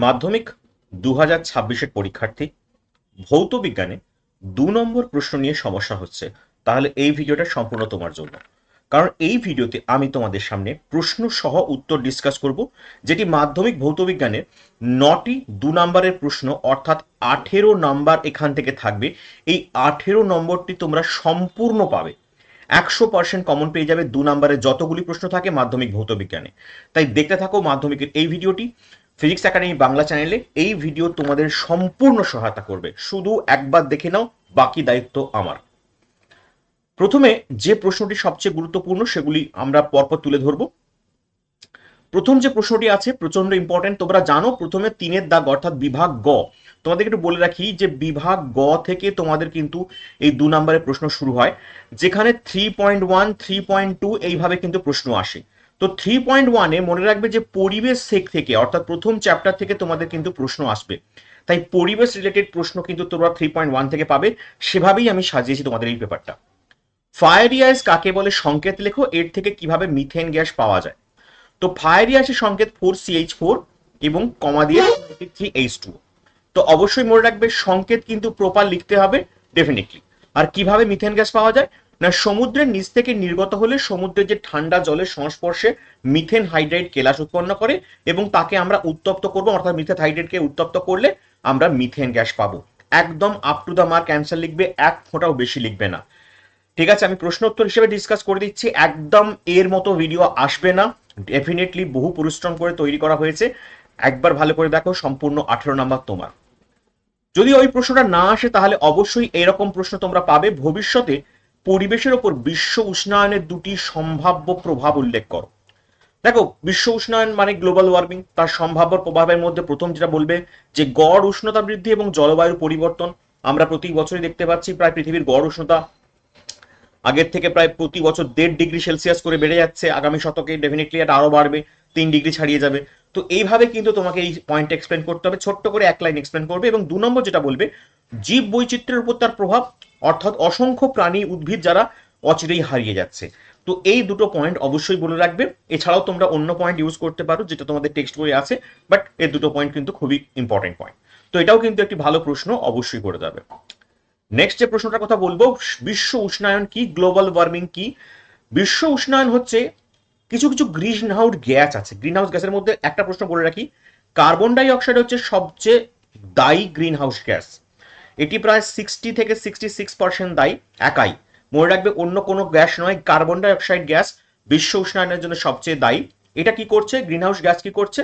মাধ্যমিক 2026-এর পরীক্ষার্থী ভৌত বিজ্ঞানে 2 নম্বর প্রশ্ন নিয়ে সমস্যা হচ্ছে, তাহলে এই ভিডিওটা সম্পূর্ণ তোমার জন্য। কারণ এই ভিডিওতে আমি তোমাদের সামনে প্রশ্ন সহ উত্তর ডিসকাস করব, যেটি মাধ্যমিক ভৌত বিজ্ঞানের 9টি 2 নম্বরের প্রশ্ন, অর্থাৎ 18 নম্বর এখান থেকে থাকবে। এই 18 নম্বরটি তোমরা সম্পূর্ণ পাবে, 100% কমন পেয়ে যাবে 2 নম্বরের যতগুলি প্রশ্ন থাকে মাধ্যমিক ভৌত বিজ্ঞানে। তাই দেখতে থাকো মাধ্যমিকের এই ভিডিওটি। ফিজিক্স একাডেমি বাংলা চ্যানেলে এই ভিডিও তোমাদের সম্পূর্ণ সহায়তা করবে, শুধু একবার দেখে নাও, বাকি দায়িত্ব আমার। প্রথমে যে প্রশ্নটি সবচেয়ে গুরুত্বপূর্ণ সেগুলি আমরা পরপর তুলে ধরবো। প্রথম যে প্রশ্নটি আছে প্রচন্ড ইম্পর্টেন্ট, তোমরা জানো প্রথমে 3-এর দাগ অর্থাৎ বিভাগ গ। তোমাদের একটু বলে রাখি যে বিভাগ গ থেকে তোমাদের কিন্তু এই 2 নম্বরের প্রশ্ন শুরু হয়, যেখানে 3.1 3.2 এইভাবে কিন্তু প্রশ্ন আসে। তো 3.1-এ মনে রাখবে যে পরিবেশ সেক থেকে অর্থাৎ প্রথম চ্যাপ্টার থেকে তোমাদের কিন্তু প্রশ্ন আসবে, তাই পরিবেশ রিলেটেড প্রশ্ন কিন্তু তোমরা 3.1 থেকে পাবে। সেভাবেই আমি সাজিয়েছি তোমাদের এই পেপারটা। ফায়ার ইয়াস কাকে বলে সংকেত লেখো, এর থেকে কিভাবে মিথেন গ্যাস পাওয়া যায়। তো ফায়ার ইয়াসের সংকেত 4CH4 এবং কমা দিয়ে 3H2। তো অবশ্যই মনে রাখবে সংকেত কিন্তু প্রপার লিখতে হবে ডেফিনেটলি। আর কিভাবে মিথেন গ্যাস পাওয়া যায় না, সমুদ্রের নিচ থেকে নির্গত হলে সমুদ্রের যে ঠান্ডা জলের সংস্পর্শে মিথেন হাইড্রাইড কেলাস উৎপন্ন করে এবং তাকে আমরা উত্তপ্ত করব, অর্থাৎ মিথেন হাইড্রাইডকে উত্তপ্ত করলে আমরা মিথেন গ্যাস পাবো। একদম up to the mark answer লিখবে, এক ফোঁটাও বেশি লিখবে না। ঠিক আছে, আমি প্রশ্ন উত্তর হিসেবে ডিসকাস করে দিচ্ছি, একদম এর মতো ভিডিও আসবে না, ডেফিনেটলি বহু পরিশ্রম করে তৈরি করা হয়েছে। একবার ভালো করে দেখো, সম্পূর্ণ 18 নম্বর তোমার। যদি ওই প্রশ্নটা না আসে তাহলে অবশ্যই এরকম প্রশ্ন তোমরা পাবে। ভবিষ্যতে পরিবেশের ওপর বিশ্ব উষ্ণায়নের 2টি সম্ভাব্য প্রভাব উল্লেখ করো। দেখো, বিশ্ব উষ্ণায়ন মানে গ্লোবাল ওয়ার্মিং, তার সম্ভাব্য প্রভাবের মধ্যে প্রথম যেটা বলবে যে গড় উষ্ণতা বৃদ্ধি এবং জলবায়ু পরিবর্তন। আমরা প্রতি বছরই দেখতে পাচ্ছি প্রায় পৃথিবীর গড় উষ্ণতা আগের থেকে প্রায় প্রতি বছর 1.5 ডিগ্রি সেলসিয়াস করে বেড়ে যাচ্ছে, আগামী শতকে ডেফিনেটলি এটা আরো বাড়বে, 3 ডিগ্রি ছাড়িয়ে যাবে। তো এইভাবে কিন্তু তোমাকে এই পয়েন্ট এক্সপ্লেন করতে হবে, ছোট্ট করে এক লাইন এক্সপ্লেন করবে। এবং 2 নম্বর যেটা বলবে জীব বৈচিত্র্যের উপর তার প্রভাব, অর্থাৎ অসংখ্য প্রাণী উদ্ভিদ যারা অচিরেই হারিয়ে যাচ্ছে। তো এই দুটো পয়েন্ট অবশ্যই বলে রাখবে। এছাড়াও তোমরা অন্য পয়েন্ট ইউজ করতে পারো যেটা তোমাদের টেক্সট বইয়ে আছে, বাট এই দুটো পয়েন্ট কিন্তু খুবই ইম্পর্টেন্ট পয়েন্ট। তো এটাও কিন্তু একটি ভালো প্রশ্ন অবশ্যই করে যাবে। নেক্সট যে প্রশ্নটার কথা বলবো, বিশ্ব উষ্ণায়ন কি, গ্লোবাল ওয়ার্মিং কি। বিশ্ব উষ্ণায়ন হচ্ছে কিছু কিছু গ্রিন হাউস গ্যাস আছে, গ্রিন হাউস গ্যাসের মধ্যে একটা প্রশ্ন বলে রাখি, কার্বন ডাই অক্সাইড হচ্ছে সবচেয়ে দায়ী গ্রিন হাউস গ্যাস। এটি প্রায় 60 থেকে 66% দায়ী একাই। মনে রাখবে অন্য কোনো গ্যাস নয়, কার্বন ডাই অক্সাইড গ্যাস বিশ্ব উষ্ণায়নের জন্য সবচেয়ে দায়ী। এটা কি করছে, গ্রিন হাউস গ্যাস কি করছে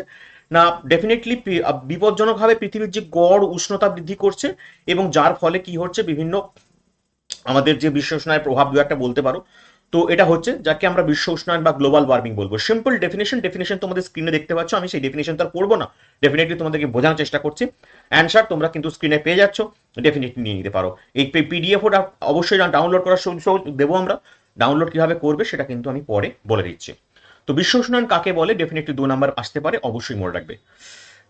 না, ডেফিনেটলি বিপজ্জনকভাবে পৃথিবীর যে গড় উষ্ণতা বৃদ্ধি করছে, এবং যার ফলে কি হচ্ছে বিভিন্ন আমাদের যে বিশ্ব উষ্ণায়নের প্রভাব দু একটা বলতে পারো। তো এটা হচ্ছে যাকে আমরা বিশ্ব উষ্ণায়ন বা গ্লোবাল ওয়ার্মিং বলবো। সিম্পল ডেফিনেশন তোমাদের স্ক্রিনে দেখতে পাচ্ছ, আমি সেই ডেফিনেশন তো আর পড়বো না, ডেফিনেটলি তোমাদেরকে বোঝানোর চেষ্টা করছি। অ্যান্সার তোমরা কিন্তু স্ক্রিনে পেয়ে যাচ্ছ, ডেফিনেটলি নিয়ে নিতে পারো। এই পিডিএফটা অবশ্যই ডাউনলোড করার সুযোগ দেবো আমরা, ডাউনলোড কিভাবে করবে সেটা কিন্তু আমি পরে বলে দিচ্ছি। তো বিশ্ব উষ্ণায়ন কাকে বলে, ডেফিনেটলি 2 নম্বর আসতে পারে, অবশ্যই মনে রাখবে।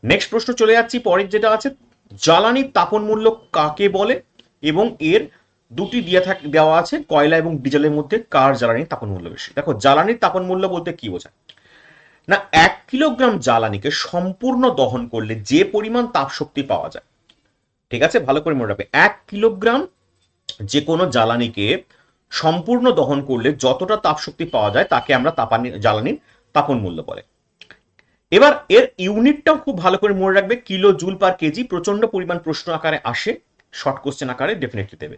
নেক্সট প্রশ্ন চলে যাচ্ছি, পরের যেটা আছে, জ্বালানির তাপন মূল্য কাকে বলে, এবং এর দুটি দেওয়া আছে, কয়লা এবং ডিজেলের মধ্যে কার জ্বালানির তাপন মূল্য বেশি। দেখো, জ্বালানির তাপন মূল্য বলতে কি বোঝায় না, 1 কিলোগ্রাম জ্বালানিকে সম্পূর্ণ দহন করলে যে পরিমাণ তাপ শক্তি পাওয়া যায়, ঠিক আছে, ভালো করে মনে রাখবে, 1 কিলোগ্রাম যে কোনো জ্বালানিকে সম্পূর্ণ দহন করলে যতটা তাপ শক্তি পাওয়া যায় তাকে আমরা জ্বালানির তাপন মূল্য বলে। এবার এর ইউনিটটাও খুব ভালো করে মনে রাখবে, কিলো জুল পার কেজি। প্রচন্ড পরিমাণ প্রশ্ন আকারে আসে, শর্ট কোশ্চেন আকারে ডেফিনেটলি দেবে।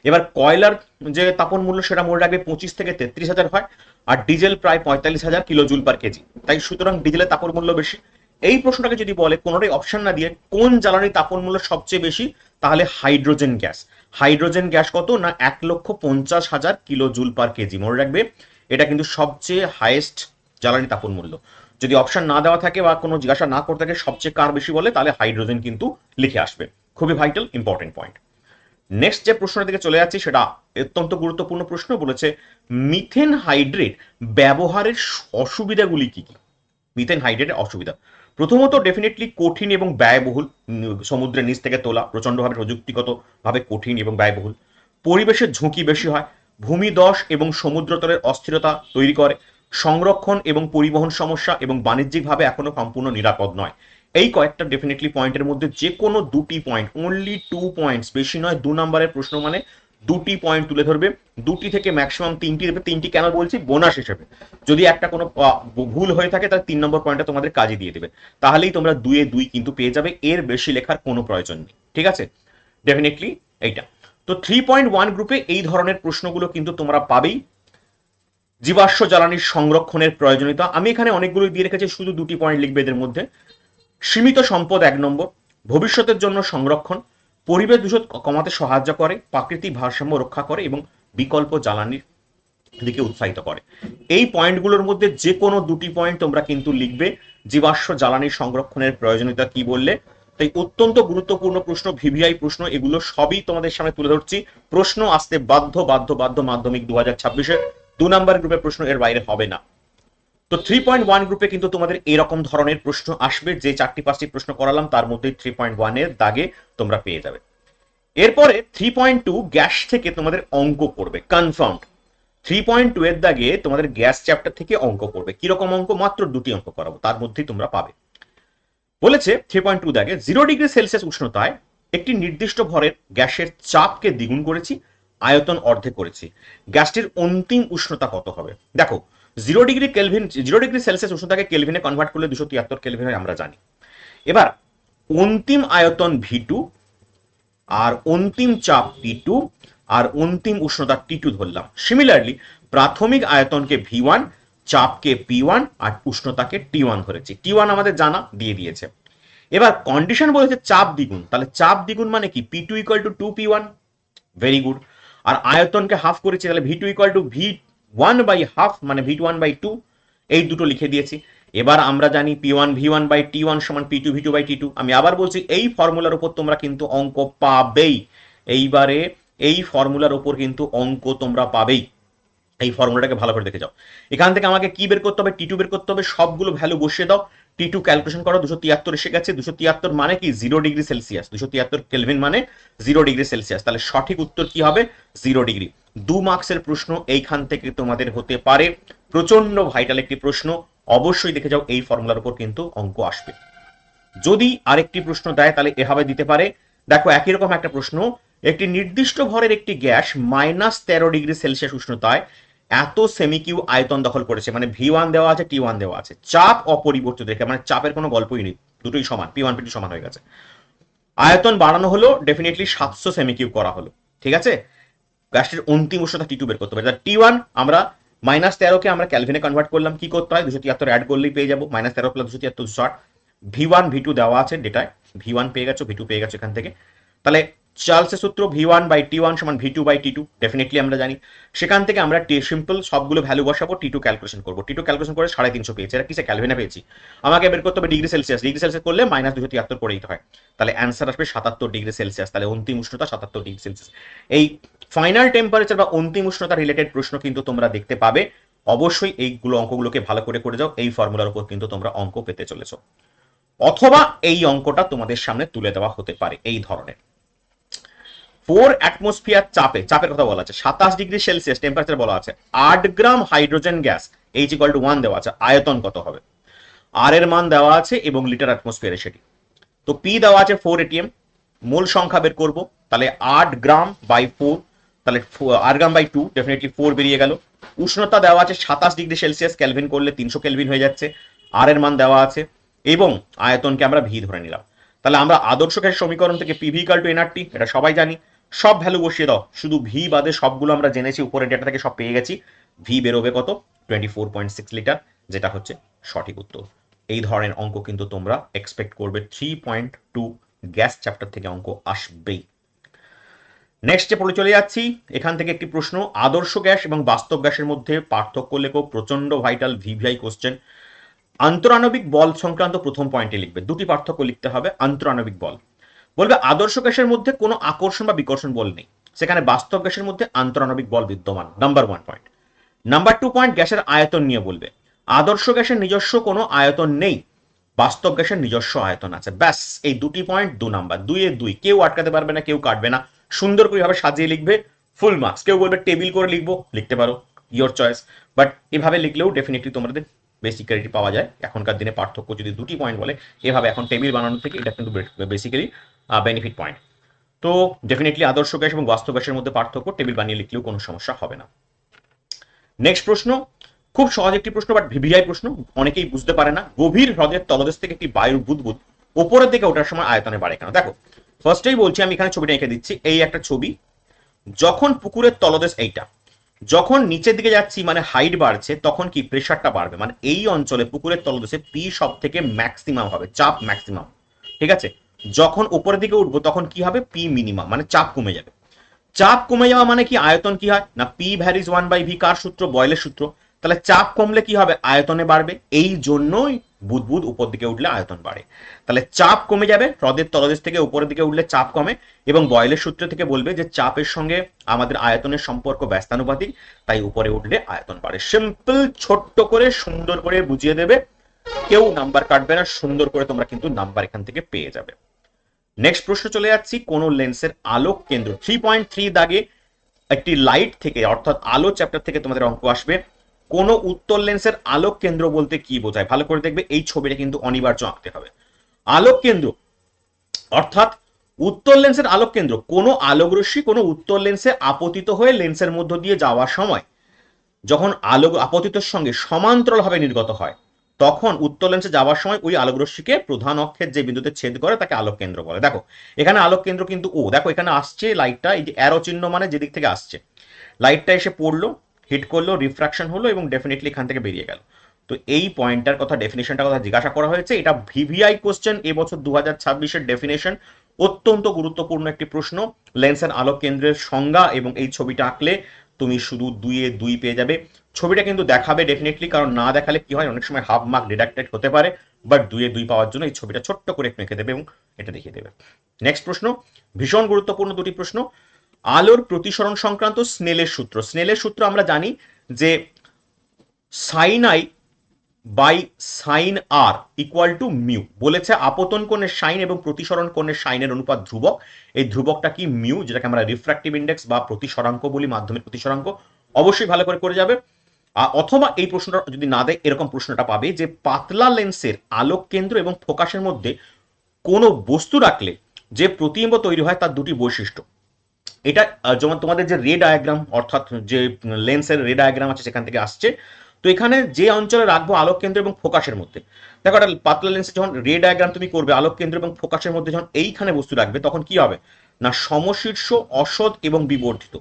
এবার কয়লার যে তাপন মূল্য সেটা মনে রাখবে 25 থেকে 33,000 হয়, আর ডিজেল প্রায় 45,000 কিলো জুল পার কেজি। তাই সুতরাং ডিজেলের তাপন মূল্য বেশি। এই প্রশ্নটাকে যদি বলে কোনোটাই অপশন না দিয়ে কোন জ্বালানির তাপন মূল্য সবচেয়ে বেশি, তাহলে হাইড্রোজেন গ্যাস। হাইড্রোজেন গ্যাস কত না 1,50,000 কিলো জুল পার কেজি। মনে রাখবে এটা কিন্তু সবচেয়ে হাইয়েস্ট জ্বালানি তাপন মূল্য। যদি অপশন না দেওয়া থাকে বা কোনো জিজ্ঞাসা না করতে থাকে সবচেয়ে কার বেশি বলে, তাহলে হাইড্রোজেন কিন্তু লিখে আসবে। খুবই ভাইটাল ইম্পর্টেন্ট পয়েন্ট। নেক্সট যে প্রশ্নের দিকে চলে যাচ্ছি সেটা অত্যন্ত গুরুত্বপূর্ণ প্রশ্ন, বলেছে মিথেন হাইড্রেট ব্যবহারের অসুবিধাগুলি কি কি। মিথেন হাইড্রেটের অসুবিধা, প্রথমত ডেফিনেটলি কঠিন এবং ব্যয়বহুল, সমুদ্রের নিচ থেকে তোলা প্রচন্ডভাবে প্রযুক্তিগত ভাবে কঠিন এবং ব্যয়বহুল। পরিবেশের ঝুঁকি বেশি হয়, ভূমিধস এবং সমুদ্রতলের অস্থিরতা তৈরি করে, সংরক্ষণ এবং পরিবহন সমস্যা, এবং বাণিজ্যিকভাবে এখনো সম্পূর্ণ নিরাপদ নয়। এই কয়েকটা ডেফিনেটলি পয়েন্টের মধ্যে যে কোনো দুটি পয়েন্ট, অনলি 2 পয়েন্টস, বেশি নয়, 2 নম্বরের প্রশ্ন মানে দুটি পয়েন্ট তুলে ধরবে, দুটি থেকে ম্যাক্সিমাম তিনটি দেবে। তিনটি কেন বলছি, বোনাস হিসেবে। যদি একটা কোনো ভুল হয়ে থাকে তাহলে 3 নম্বর পয়েন্টটা তোমাদের কাজে দিয়ে দেবে, তাহলেই তোমরা 2 এ 2 কিন্তু পেয়ে যাবে, এর বেশি লেখার কোনো প্রয়োজন নেই। ঠিক আছে, ডেফিনেটলি এইটা। তো 3.1 গ্রুপে এই ধরনের প্রশ্নগুলো কিন্তু তোমরা পাবেই। জীবাশ্ম জ্বালানির সংরক্ষণের প্রয়োজনীয়তা, আমি এখানে অনেকগুলো দিয়ে রেখেছি, শুধু দুটি পয়েন্ট লিখবে এদের মধ্যে। সীমিত সম্পদ 1 নম্বর, ভবিষ্যতের জন্য সংরক্ষণ, পরিবেশ দূষণ কমাতে সাহায্য করে, প্রাকৃতিক ভারসাম্য রক্ষা করে এবং বিকল্প জ্বালানির দিকে উৎসাহিত করে। এই পয়েন্টগুলোর মধ্যে যে কোনো দুটি পয়েন্ট তোমরা কিন্তু লিখবে। জীবাশ্ম জ্বালানির সংরক্ষণের প্রয়োজনীয়তা কি বললে, তাই অত্যন্ত গুরুত্বপূর্ণ প্রশ্ন, ভিভিআই প্রশ্ন, এগুলো সবই তোমাদের সামনে তুলে ধরছি। প্রশ্ন আসতে বাধ্য বাধ্য বাধ্য, মাধ্যমিক 2026-এর 2 নম্বর গ্রুপের প্রশ্ন এর বাইরে হবে না। তো 3.1 গ্রুপে কিন্তু তোমাদের এরকম ধরনের প্রশ্ন আসবে, যে 4-5টি প্রশ্ন করালাম তার মধ্যে 3.1 এর দাগে তোমরা পেয়ে যাবে। এরপরে 3.2 গ্যাস থেকে তোমাদের অঙ্ক করবে কনফার্মড। 3.2 এর দাগে তোমাদের গ্যাস চ্যাপ্টার থেকে অঙ্ক করবে। কিরকম অঙ্ক, মাত্র দুটি অঙ্ক করাবো, তার মধ্যেই তোমরা পাবে। বলেছে 3.2 দাগে 0 ডিগ্রি সেলসিয়াস উষ্ণতায় একটি নির্দিষ্ট ভরের গ্যাসের চাপকে দ্বিগুণ করেছি, আয়তন অর্ধেক করেছি, গ্যাসটির অন্তিম উষ্ণতা কত হবে। দেখো, 0 ডিগ্রি সেলসিয়াস উষ্ণতাকে কেলভিনে কনভার্ট করলে 273 কেলভিন হয়, আমরা জানি। এবার অন্তিম আয়তন V2 আর অন্তিম চাপ T2 আর অন্তিম উষ্ণতা T2 ধরলাম। সিমিলারলি প্রাথমিক আয়তনকে V1, চাপকে P1 আর উষ্ণতাকে T1 ধরেছি। T1 আমাদের জানা, দিয়ে দিয়েছে। এবার কন্ডিশন বলেছে চাপ দ্বিগুণ, তাহলে চাপ দ্বিগুণ মানে কি, P2 = 2P1, ভেরি গুড। আর আয়তনকে হাফ করেছি, তাহলে V2 = V1/2 মানে V1/2, এই দুটো লিখে দিয়েছি। এবার আমরা জানি P1 V1/T1 সমান P2 V2/T2। আমি আবার বলছি, এই ফর্মুলার উপর তোমরা কিন্তু অঙ্ক পাবেই। এইবারে এই ফর্মুলার উপর কিন্তু অঙ্ক তোমরা পাবেই। এই ফর্মুলাটাকে ভালো করে দেখে যাও। এখান থেকে আমাকে কি বের করতে হবে, T2 বের করতে হবে। সবগুলো ভ্যালু বসিয়ে দাও, T2 ক্যালকুলেশন করো। 273 এসে গেছে। 273 মানে কি, 0 ডিগ্রি সেলসিয়াস। 273 কেলভিন মানে 0 ডিগ্রি সেলসিয়াস। তাহলে সঠিক উত্তর কি হবে, 0 ডিগ্রি। 2 মার্কসের প্রশ্ন এইখান থেকে তোমাদের হতে পারে, প্রচন্ড ভাইটাল একটি প্রশ্ন। অবশ্যই দেখে যাও, এই ফর্মুলার উপর কিন্তু অঙ্ক আসবে। যদি আরেকটি প্রশ্ন দেয় তাহলে এভাবে দিতে পারে। দেখো, একই রকম একটা প্রশ্ন, একটি নির্দিষ্ট ভরের একটি গ্যাস -13 ডিগ্রি সেলসিয়াস উষ্ণতায় এত সেমিকিউ আয়তন দখল করেছে, মানে V1 দেওয়া আছে, T1 দেওয়া আছে, চাপ অপরিবর্তিত রেখে, মানে চাপের কোনো গল্পই নেই, দুটোই সমান, P1 P2 সমান হয়ে গেছে। আয়তন বাড়ানো হলো, ডেফিনেটলি 700 সেমিকিউ করা হলো। ঠিক আছে, গ্যাসটির অন্তিম উষ্ণতা T2 বের করতে হবে। T1 আমরা -13কে আমরা ক্যালভিনে কনভার্ট করলাম, কি করতে হয়, 273 অ্যাড করলেই পেয়ে যাবো। -13 + 273 260। V1 V2 দেওয়া আছে ডেটায়, V1 পেয়ে গেছো, V2 পেয়ে গেছো এখান থেকে। তাহলে চার্লসের সূত্র V1/T1 সমান V2/T2, ডেফিনেটলি আমরা জানি। সেখান থেকে আমরা সিম্পল সবগুলো ভ্যালু বসাবো, T2 ক্যালকুলেশন করবো। T2 ক্যালকুলেশন করে 350 পেয়েছি। এটা কিসে, ক্যালভিনে পেয়েছি। আমাকে বের করতে হবে ডিগ্রি সেলসিয়াস। ডিগ্রি সেলসিয়াস করলে -273 করে দিতে হয়। তাহলে অ্যান্সার আসবে 77 ডিগ্রি সেলসিয়াস। তাহলে অন্তিম উষ্ণতা 77 ডিগ্রি সেলসিয়াস। এই ফাইনাল টেম্পারেচার বা অন্তিম উষ্ণতা রিলেটেড প্রশ্ন কিন্তু তোমরা দেখতে পাবে। অবশ্যই এইগুলো অঙ্কগুলোকে ভালো করে করে যাও, এই ফর্মুলার উপর কিন্তু তোমরা অঙ্ক পেতে চলেছো। অথবা এই অঙ্কটা তোমাদের সামনে তুলে দেওয়া হতে পারে এই ধরনের। 4 অ্যাটমসফিয়ার চাপের কথা বলা আছে, 27 ডিগ্রি সেলসিয়াস টেম্পারেচার বলা আছে, 8 গ্রাম হাইড্রোজেন গ্যাস H = 1 দেওয়া আছে, আয়তন কত হবে, আর এর মান দেওয়া আছে এবং লিটার অ্যাটমসফিয়ারে সেটি। তো P দেওয়া আছে 4 atm, মোল সংখ্যা বের করব, তাহলে 8 গ্রাম বাই 4, তাহলে 8 গ্রাম বাই 2, ডেফিনেটলি 4 বেরিয়ে গেল। উষ্ণতা দেওয়া আছে 27 ডিগ্রি সেলসিয়াস, ক্যালভিন করলে 300 কেলভিন হয়ে যাচ্ছে, আর এর মান দেওয়া আছে এবং আয়তনকে আমরা ভি ধরে নিলাম। তাহলে আমরা আদর্শ গ্যাসের সমীকরণ থেকে PV = nRT, এটা সবাই জানি। সব ভ্যালু বসিয়ে দাও, শুধু ভি বাদে সবগুলো আমরা জেনেছি, উপরে ডেটা থেকে সব পেয়ে গেছি। ভি বেরোবে কত, 24.6 লিটার, যেটা হচ্ছে সঠিক উত্তর। এই ধরনের অঙ্ক কিন্তু তোমরা এক্সপেক্ট করবে, 3.2 গ্যাস চ্যাপ্টার থেকে অঙ্ক আসবেই। নেক্সট যে পড়ে চলে যাচ্ছি, এখান থেকে একটি প্রশ্ন, আদর্শ গ্যাস এবং বাস্তব গ্যাসের মধ্যে পার্থক্য লেখো, প্রচন্ড ভাইটাল ভিভিআই কোশ্চেন। আন্তরাণবিক বল সংক্রান্ত প্রথম পয়েন্টে লিখবে, দুটি পার্থক্য লিখতে হবে। আন্তরাণবিক বল বলবে আদর্শ গ্যাসের মধ্যে কোনো আকর্ষণ বা বিকর্ষণ বল নেই, সেখানে বাস্তব গ্যাসের মধ্যে আন্তরাণবিক বল বিদ্যমান, নাম্বার 1 পয়েন্ট। নাম্বার 2 পয়েন্ট, গ্যাসের আয়তন নিয়ে বলবে, আদর্শ গ্যাসের নিজস্ব কোনো আয়তন নেই, বাস্তব গ্যাসের নিজস্ব আয়তন আছে। ব্যাস, এই দুটি পয়েন্ট 2 নাম্বার, 2 এ 2, কেউ আটকাতে পারবে না, কেউ কাটবে না। সুন্দর করে ভাবে সাজিয়ে লিখবে, ফুল মার্কস। কেউ বলবে টেবিল করে লিখবো, লিখতে পারো, ইয়োর চয়েস, বাট এভাবে লিখলেও ডেফিনেটলি তোমাদের বেসিক্যালি পাওয়া যায়। এখনকার দিনে পার্থক্য যদি দুটি পয়েন্ট বলে এভাবে এখন টেবিল বানানো থেকে এটা কিন্তু বেসিক্যালি বেনিফিট পয়েন্ট। তো ডেফিনেটলি আদর্শ গ্যাস এবং বাস্তব গ্যাসের মধ্যে পার্থক্য, টেবিল বানিয়ে লিখলেও কোনো সমস্যা হবে না। নেক্সট প্রশ্ন, খুব সহজ একটি প্রশ্ন, বাট ভিভিআই প্রশ্ন, অনেকেই বুঝতে পারে না। গভীর হ্রদের তলদেশ থেকে একটি বায়ুর বুদবুদ ওপরের দিকে ওঠার সময় আয়তনে বাড়ে কেন? দেখো ফার্স্টেই বলছি, আমি এখানে ছবিটা এঁকে দিচ্ছি, এই একটা ছবি, যখন পুকুরের তলদেশ এইটা, যখন নিচের দিকে যাচ্ছি মানে হাইট বাড়ছে, তখন কি প্রেশারটা বাড়বে, মানে এই অঞ্চলে পুকুরের তলদেশে পি সব থেকে ম্যাক্সিমাম হবে, চাপ ম্যাক্সিমাম, ঠিক আছে। যখন উপরের দিকে উঠবো তখন কি হবে, পি মিনিমাম, মানে চাপ কমে যাবে। চাপ কমে যাওয়া মানে কি, আয়তন কি হয় না, পি ভ্যারিজ 1/v, কার সূত্র, বয়েলের সূত্র। তাহলে চাপ কমলে কি হবে, আয়তনে বাড়বে, এই জন্যই বুদবুদ উপর দিকে উঠলে আয়তন বাড়ে। তাহলে চাপ কমে যাবে, হ্রদের তলদেশ থেকে উপরের দিকে উঠলে চাপ কমে, এবং বয়েলের সূত্র থেকে বলবে যে চাপের সঙ্গে আমাদের আয়তনের সম্পর্ক ব্যস্তানুপাতিক, তাই উপরে উঠলে আয়তন বাড়ে। সিম্পল, ছোট্ট করে সুন্দর করে বুঝিয়ে দেবে, কেউ নাম্বার কাটবে না, সুন্দর করে তোমরা কিন্তু নাম্বার এখান থেকে পেয়ে যাবে। নেক্সট প্রশ্ন চলে যাচ্ছি, কোন লেন্সের আলোক কেন্দ্র, 3.3 দাগে একটি লাইট থেকে অর্থাৎ আলো চ্যাপ্টার থেকে তোমাদের অঙ্ক আসবে। কোন উত্তল লেন্সের আলোক কেন্দ্র বলতে কি বোঝায়, ভালো করে দেখবে, এই ছবিটা কিন্তু অনিবার্য আঁকতে হবে। আলোক কেন্দ্র অর্থাৎ উত্তল লেন্সের আলোক কেন্দ্র, কোন আলোকরশ্মি কোন উত্তল লেন্সে আপতিত হয়ে লেন্সের মধ্য দিয়ে যাওয়ার সময় যখন আলোক আপতিতের সঙ্গে সমান্তরালভাবে নির্গত হয়, তখন উত্তল লেন্সে যাওয়ার সময় ওই আলোক রশ্মিকে প্রধান অক্ষের যে বিন্দুতে ছেদ করে তাকে আলোক কেন্দ্র বলে। দেখো এখানে আলোক কেন্দ্র কিন্তু ও, দেখো এখানে আসছে লাইটটা, এই যে অ্যারো চিহ্ন মানে যেদিক থেকে আসছে, লাইটটা এসে পড়লো, হিট করলো, রিফ্রাকশন হলো এবং ডেফিনেটলি এখান থেকে বেরিয়ে গেল। তো এই পয়েন্টটার কথা, ডেফিনেশনটার কথা জিজ্ঞাসা করা হয়েছে, এটা ভিভিআই কোশ্চেন এবছর 2026-এর ডেফিনেশন, অত্যন্ত গুরুত্বপূর্ণ একটি প্রশ্ন। লেন্সের আলোক কেন্দ্রের সংজ্ঞা এবং এই ছবিটা আঁকলে তুমি শুধু 2-2 পেয়ে যাবে। ছবিটা কিন্তু দেখাবে ডেফিনেটলি, কারণ না দেখালে কি হয়, অনেক সময় হাফ মার্ক ডিডাক্টেড হতে পারে, বাট 2-2 পাওয়ার জন্য এই ছবিটা ছোট্ট করে একটু এঁকে দেবে এবং এটা দেখিয়ে দেবে। নেক্সট প্রশ্ন, ভীষণ গুরুত্বপূর্ণ দুটি প্রশ্ন। আলোর প্রতিসরণ সংক্রান্ত স্নেলের সূত্র, স্নেলের সূত্র আমরা জানি যে sine i by sine r equal to mu, বলেছে আপতন কোণের সাইন এবং প্রতিসরণ কোণের সাইনের অনুপাত ধ্রুবক, এই ধ্রুবকটা কি মিউ, যেটাকে আমরা রিফ্র্যাক্টিভ ইন্ডেক্স বা প্রতিসরাঙ্ক বলি, মাধ্যমের প্রতিসরাঙ্ক। অবশ্যই ভালো করে যাবে। অথবা এই প্রশ্নটা যদি না দেয়, এরকম প্রশ্নটা পাবে যে পাতলা লেন্সের আলোক কেন্দ্র এবং ফোকাসের মধ্যে কোনো বস্তু রাখলে যে প্রতিবিম্ব তৈরি হয় তার দুটি বৈশিষ্ট্য। এটা যেমন তোমাদের যে রে ডায়াগ্রাম, অর্থাৎ যে লেন্সের রে ডায়াগ্রাম আছে সেখান থেকে আসছে। তো এখানে যে অঞ্চলে রাখবো আলোক কেন্দ্র এবং ফোকাসের মধ্যে, দেখো একটা পাতলা লেন্সে যখন রে ডায়াগ্রাম তুমি করবে, আলোক কেন্দ্র এবং ফোকাসের মধ্যে যখন এইখানে বস্তু রাখবে, তখন কি হবে না, সমশীর্ষ, অসৎ এবং বিবর্ধিত।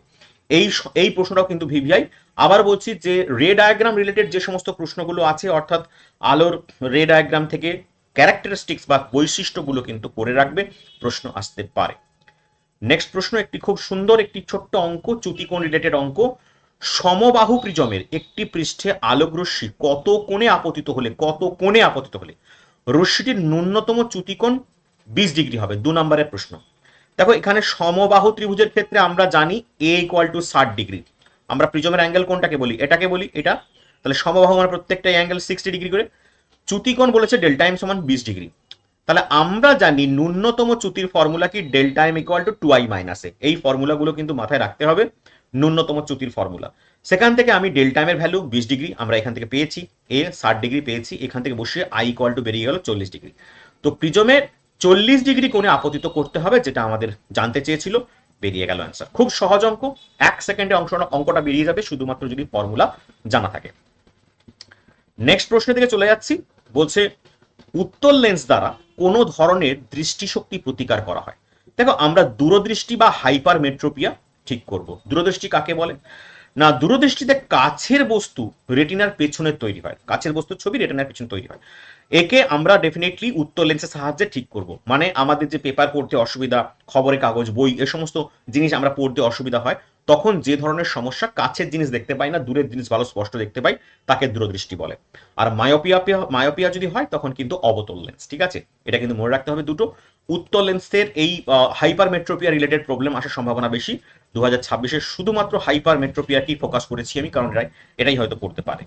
এই এই প্রশ্নটাও কিন্তু ভিভিআই। আবার বলছি যে রে ডায়াগ্রাম রিলেটেড যে সমস্ত প্রশ্নগুলো আছে, অর্থাৎ আলোর রে ডায়াগ্রাম থেকে ক্যারেক্টারিস্টিক্স বা বৈশিষ্ট্যগুলো কিন্তু করে রাখবে, প্রশ্ন আসতে পারে। নেক্সট প্রশ্ন, একটি খুব সুন্দর একটি ছোট্ট অঙ্ক, চ্যুতিকোণ রিলেটেড অঙ্ক। সমবাহু প্রিজমের একটি পৃষ্ঠে আলোক রশ্মি কত কোণে আপতিত হলে রশ্মিটির ন্যূনতম চ্যুতিকোণ 20 ডিগ্রি হবে, 2 নম্বরের প্রশ্ন। দেখো এখানে সমবাহু ত্রিভুজের ক্ষেত্রে আমরা জানি a ইকুয়াল টু 60 ডিগ্রি, আমরা প্রিজমের অ্যাঙ্গেল কোনটাকে বলি, এটাকে বলি এটা। তাহলে সমবাহু মানে প্রত্যেকটা অ্যাঙ্গেল 60 ডিগ্রি করে। চ্যুতিকোণ বলেছে ডেল্টা এম সমান 20 ডিগ্রি। তাহলে আমরা জানি ন্যূনতম চ্যুতির ফর্মুলা কি, delta M equal to 2i minus A. এই ফর্মুলাগুলো কিন্তু মাথায় রাখতে হবে, ন্যূনতম চ্যুতির ফর্মুলা। সেখান থেকে আমি ডেল্টা এম এর ভ্যালু 20 ডিগ্রি আমরা এখান থেকে পেয়েছি, এ 60 ডিগ্রি পেয়েছি, এখান থেকে বসিয়ে i ইকুয়াল টু বেরিয়ে গেল 40 ডিগ্রি। তো প্রিজমের 40 ডিগ্রি কোণে আপতিত করতে হবে, যেটা আমাদের জানতে চেয়েছিল, বেরিয়ে গেল অ্যান্সার। খুব সহজ অঙ্ক, 1 সেকেন্ডে অঙ্কটা বেরিয়ে যাবে, শুধুমাত্র যদি ফর্মুলা জানা থাকে। নেক্সট প্রশ্নের দিকে চলে যাচ্ছি, বলছে উত্তল লেন্স দ্বারা কোন ধরনের দৃষ্টিশক্তি প্রতিকার করা হয়। দেখো আমরা দূরদৃষ্টি বা হাইপার মেট্রোপিয়া ঠিক করব। দূরদৃষ্টি কাকে বলে না, দূরদৃষ্টিতে কাছের বস্তু রেটিনার পেছনে তৈরি হয়, কাছের বস্তুর ছবি রেটিনার পেছনে তৈরি হয়, একে আমরা ডেফিনেটলি উত্তল লেন্সের সাহায্যে ঠিক করব। মানে আমাদের যে পেপার পড়তে অসুবিধা, খবরের কাগজ, বই, এ সমস্ত জিনিস আমরা পড়তে অসুবিধা হয়, তখন যে ধরনের সমস্যা, কাছের জিনিস দেখতে পাই না, দূরের জিনিস ভালো স্পষ্ট দেখতে পাই, তাকে দূরদৃষ্টি বলে। আর মায়োপিয়া যদি হয় তখন কিন্তু অবতল লেন্স, ঠিক আছে। এটা কিন্তু মনে রাখতে হবে দুটো। উত্তল লেন্সের এই হাইপার মেট্রোপিয়া রিলেটেড প্রবলেম আসার সম্ভাবনা বেশি। 2026-এ শুধুমাত্র হাইপার মেট্রোপিয়াকেই ফোকাস করেছি আমি, কারণ এটাই হয়তো পড়তে পারে।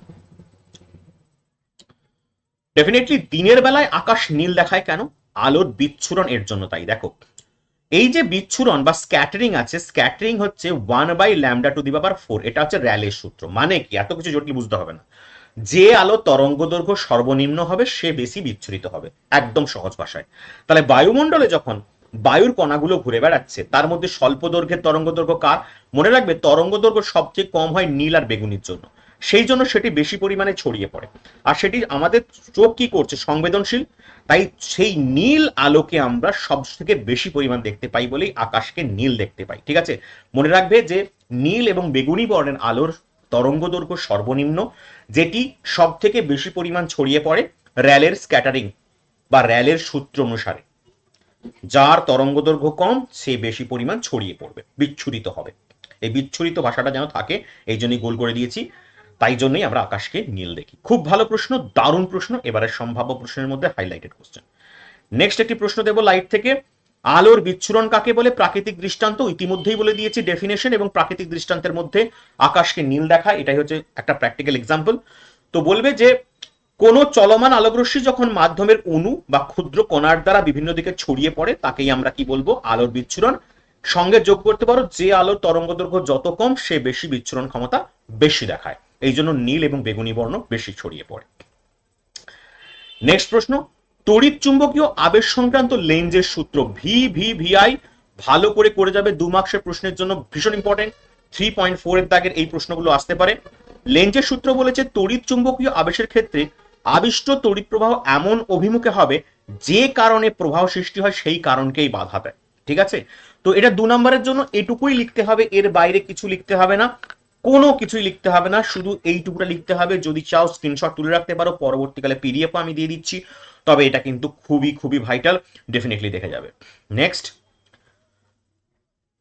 ডেফিনেটলি দিনের বেলায় আকাশ নীল দেখায় কেন, আলোর বিচ্ছুরণ এর জন্য, তাই। দেখো এই যে বিচ্ছুরণ বা স্ক্যাটারিং আছে, স্ক্যাটারিং হচ্ছে 1/λ⁴, এটা হচ্ছে র্যালের সূত্র। মানে কি, এত কিছু জটিল বুঝতে হবে না। যে আলো তরঙ্গ দৈর্ঘ্য সর্বনিম্ন হবে সে বেশি বিচ্ছুরিত হবে, একদম সহজ ভাষায়। তাহলে বায়ুমণ্ডলে যখন বায়ুর কণাগুলো ঘুরে বেড়াচ্ছে তার মধ্যে স্বল্প দৈর্ঘ্যের তরঙ্গ দৈর্ঘ্য কার? মনে রাখবে তরঙ্গ দৈর্ঘ্য সবচেয়ে কম হয় নীল আর বেগুনির জন্য, সেই জন্য সেটি বেশি পরিমাণে ছড়িয়ে পড়ে। আর সেটি আমাদের চোখ কি করছে? সংবেদনশীল। তাই সেই নীল আলোকে আমরা সব থেকে বেশি পরিমাণ দেখতে পাই বলেই আকাশকে নীল দেখতে পাই। ঠিক আছে, মনে রাখবে যে নীল এবং বেগুনি বর্ণের আলোর তরঙ্গ দৈর্ঘ্য সর্বনিম্ন, যেটি সব থেকে বেশি পরিমাণ ছড়িয়ে পড়ে র্যালের স্ক্যাটারিং বা র্যালের সূত্র অনুসারে। যার তরঙ্গ দৈর্ঘ্য কম সে বেশি পরিমাণ ছড়িয়ে পড়বে, বিচ্ছুরিত হবে। এই বিচ্ছুরিত ভাষাটা যেন থাকে এই জন্যই গোল করে দিয়েছি, তাই জন্যই আমরা আকাশকে নীল দেখি। খুব ভালো প্রশ্ন, দারুণ প্রশ্ন, এবারে সম্ভাব্য প্রশ্নের মধ্যে হাইলাইটেড কোশ্চেন। নেক্সট একটি প্রশ্ন দেব লাইট থেকে। আলোর বিচ্ছুরণ কাকে বলে? প্রাকৃতিক দৃষ্টান্ত ইতিমধ্যেই বলে দিয়েছি ডেফিনেশন, এবং প্রাকৃতিক দৃষ্টান্তের মধ্যে আকাশকে নীল দেখায়, এটাই হচ্ছে একটা প্র্যাকটিক্যাল এক্সাম্পল। তো বলবে যে কোনো চলমান আলোকরশ্মি যখন মাধ্যমের অণু বা ক্ষুদ্র কণার দ্বারা বিভিন্ন দিকে ছড়িয়ে পড়ে তাকেই আমরা কি বলবো? আলোর বিচ্ছুরণ। সঙ্গে যোগ করতে পারো যে আলোর তরঙ্গ দৈর্ঘ্য যত কম সে বেশি বিচ্ছুরণ ক্ষমতা বেশি দেখায়, এই জন্য নীল এবং বেগুনি বর্ণ বেশি ছড়িয়ে পড়ে। নেক্সট প্রশ্ন, তড়িৎ চুম্বকীয় আবেশ সংক্রান্ত লেন্জের সূত্র VI ভালো করে করে যাবে, 2 মার্কসের প্রশ্নের জন্য ভীষণ ইম্পর্টেন্ট। 3.4 এর দাগের এই প্রশ্নগুলো আসতে পারে। লেন্জের সূত্র বলেছে তড়িৎ চুম্বকীয় আবেশের ক্ষেত্রে আবিষ্ট তড়িৎ প্রবাহ এমন অভিমুখে হবে যে কারণে প্রবাহ সৃষ্টি হয় সেই কারণকেই বাধা দেয়। ঠিক আছে, তো এটা 2 নম্বরের জন্য এটুকুই লিখতে হবে, এর বাইরে কিছু লিখতে হবে না, কোনো কিছুই লিখতে হবে না, শুধু এইটুকুটা লিখতে হবে। যদি চাও স্ক্রিনশট তুলে রাখতে পারো, পরবর্তীকালে পিডিএফ আমি দিয়ে দিচ্ছি, তবে এটা কিন্তু খুবই খুবই ভাইটাল, ডেফিনেটলি দেখে যাবে। নেক্সট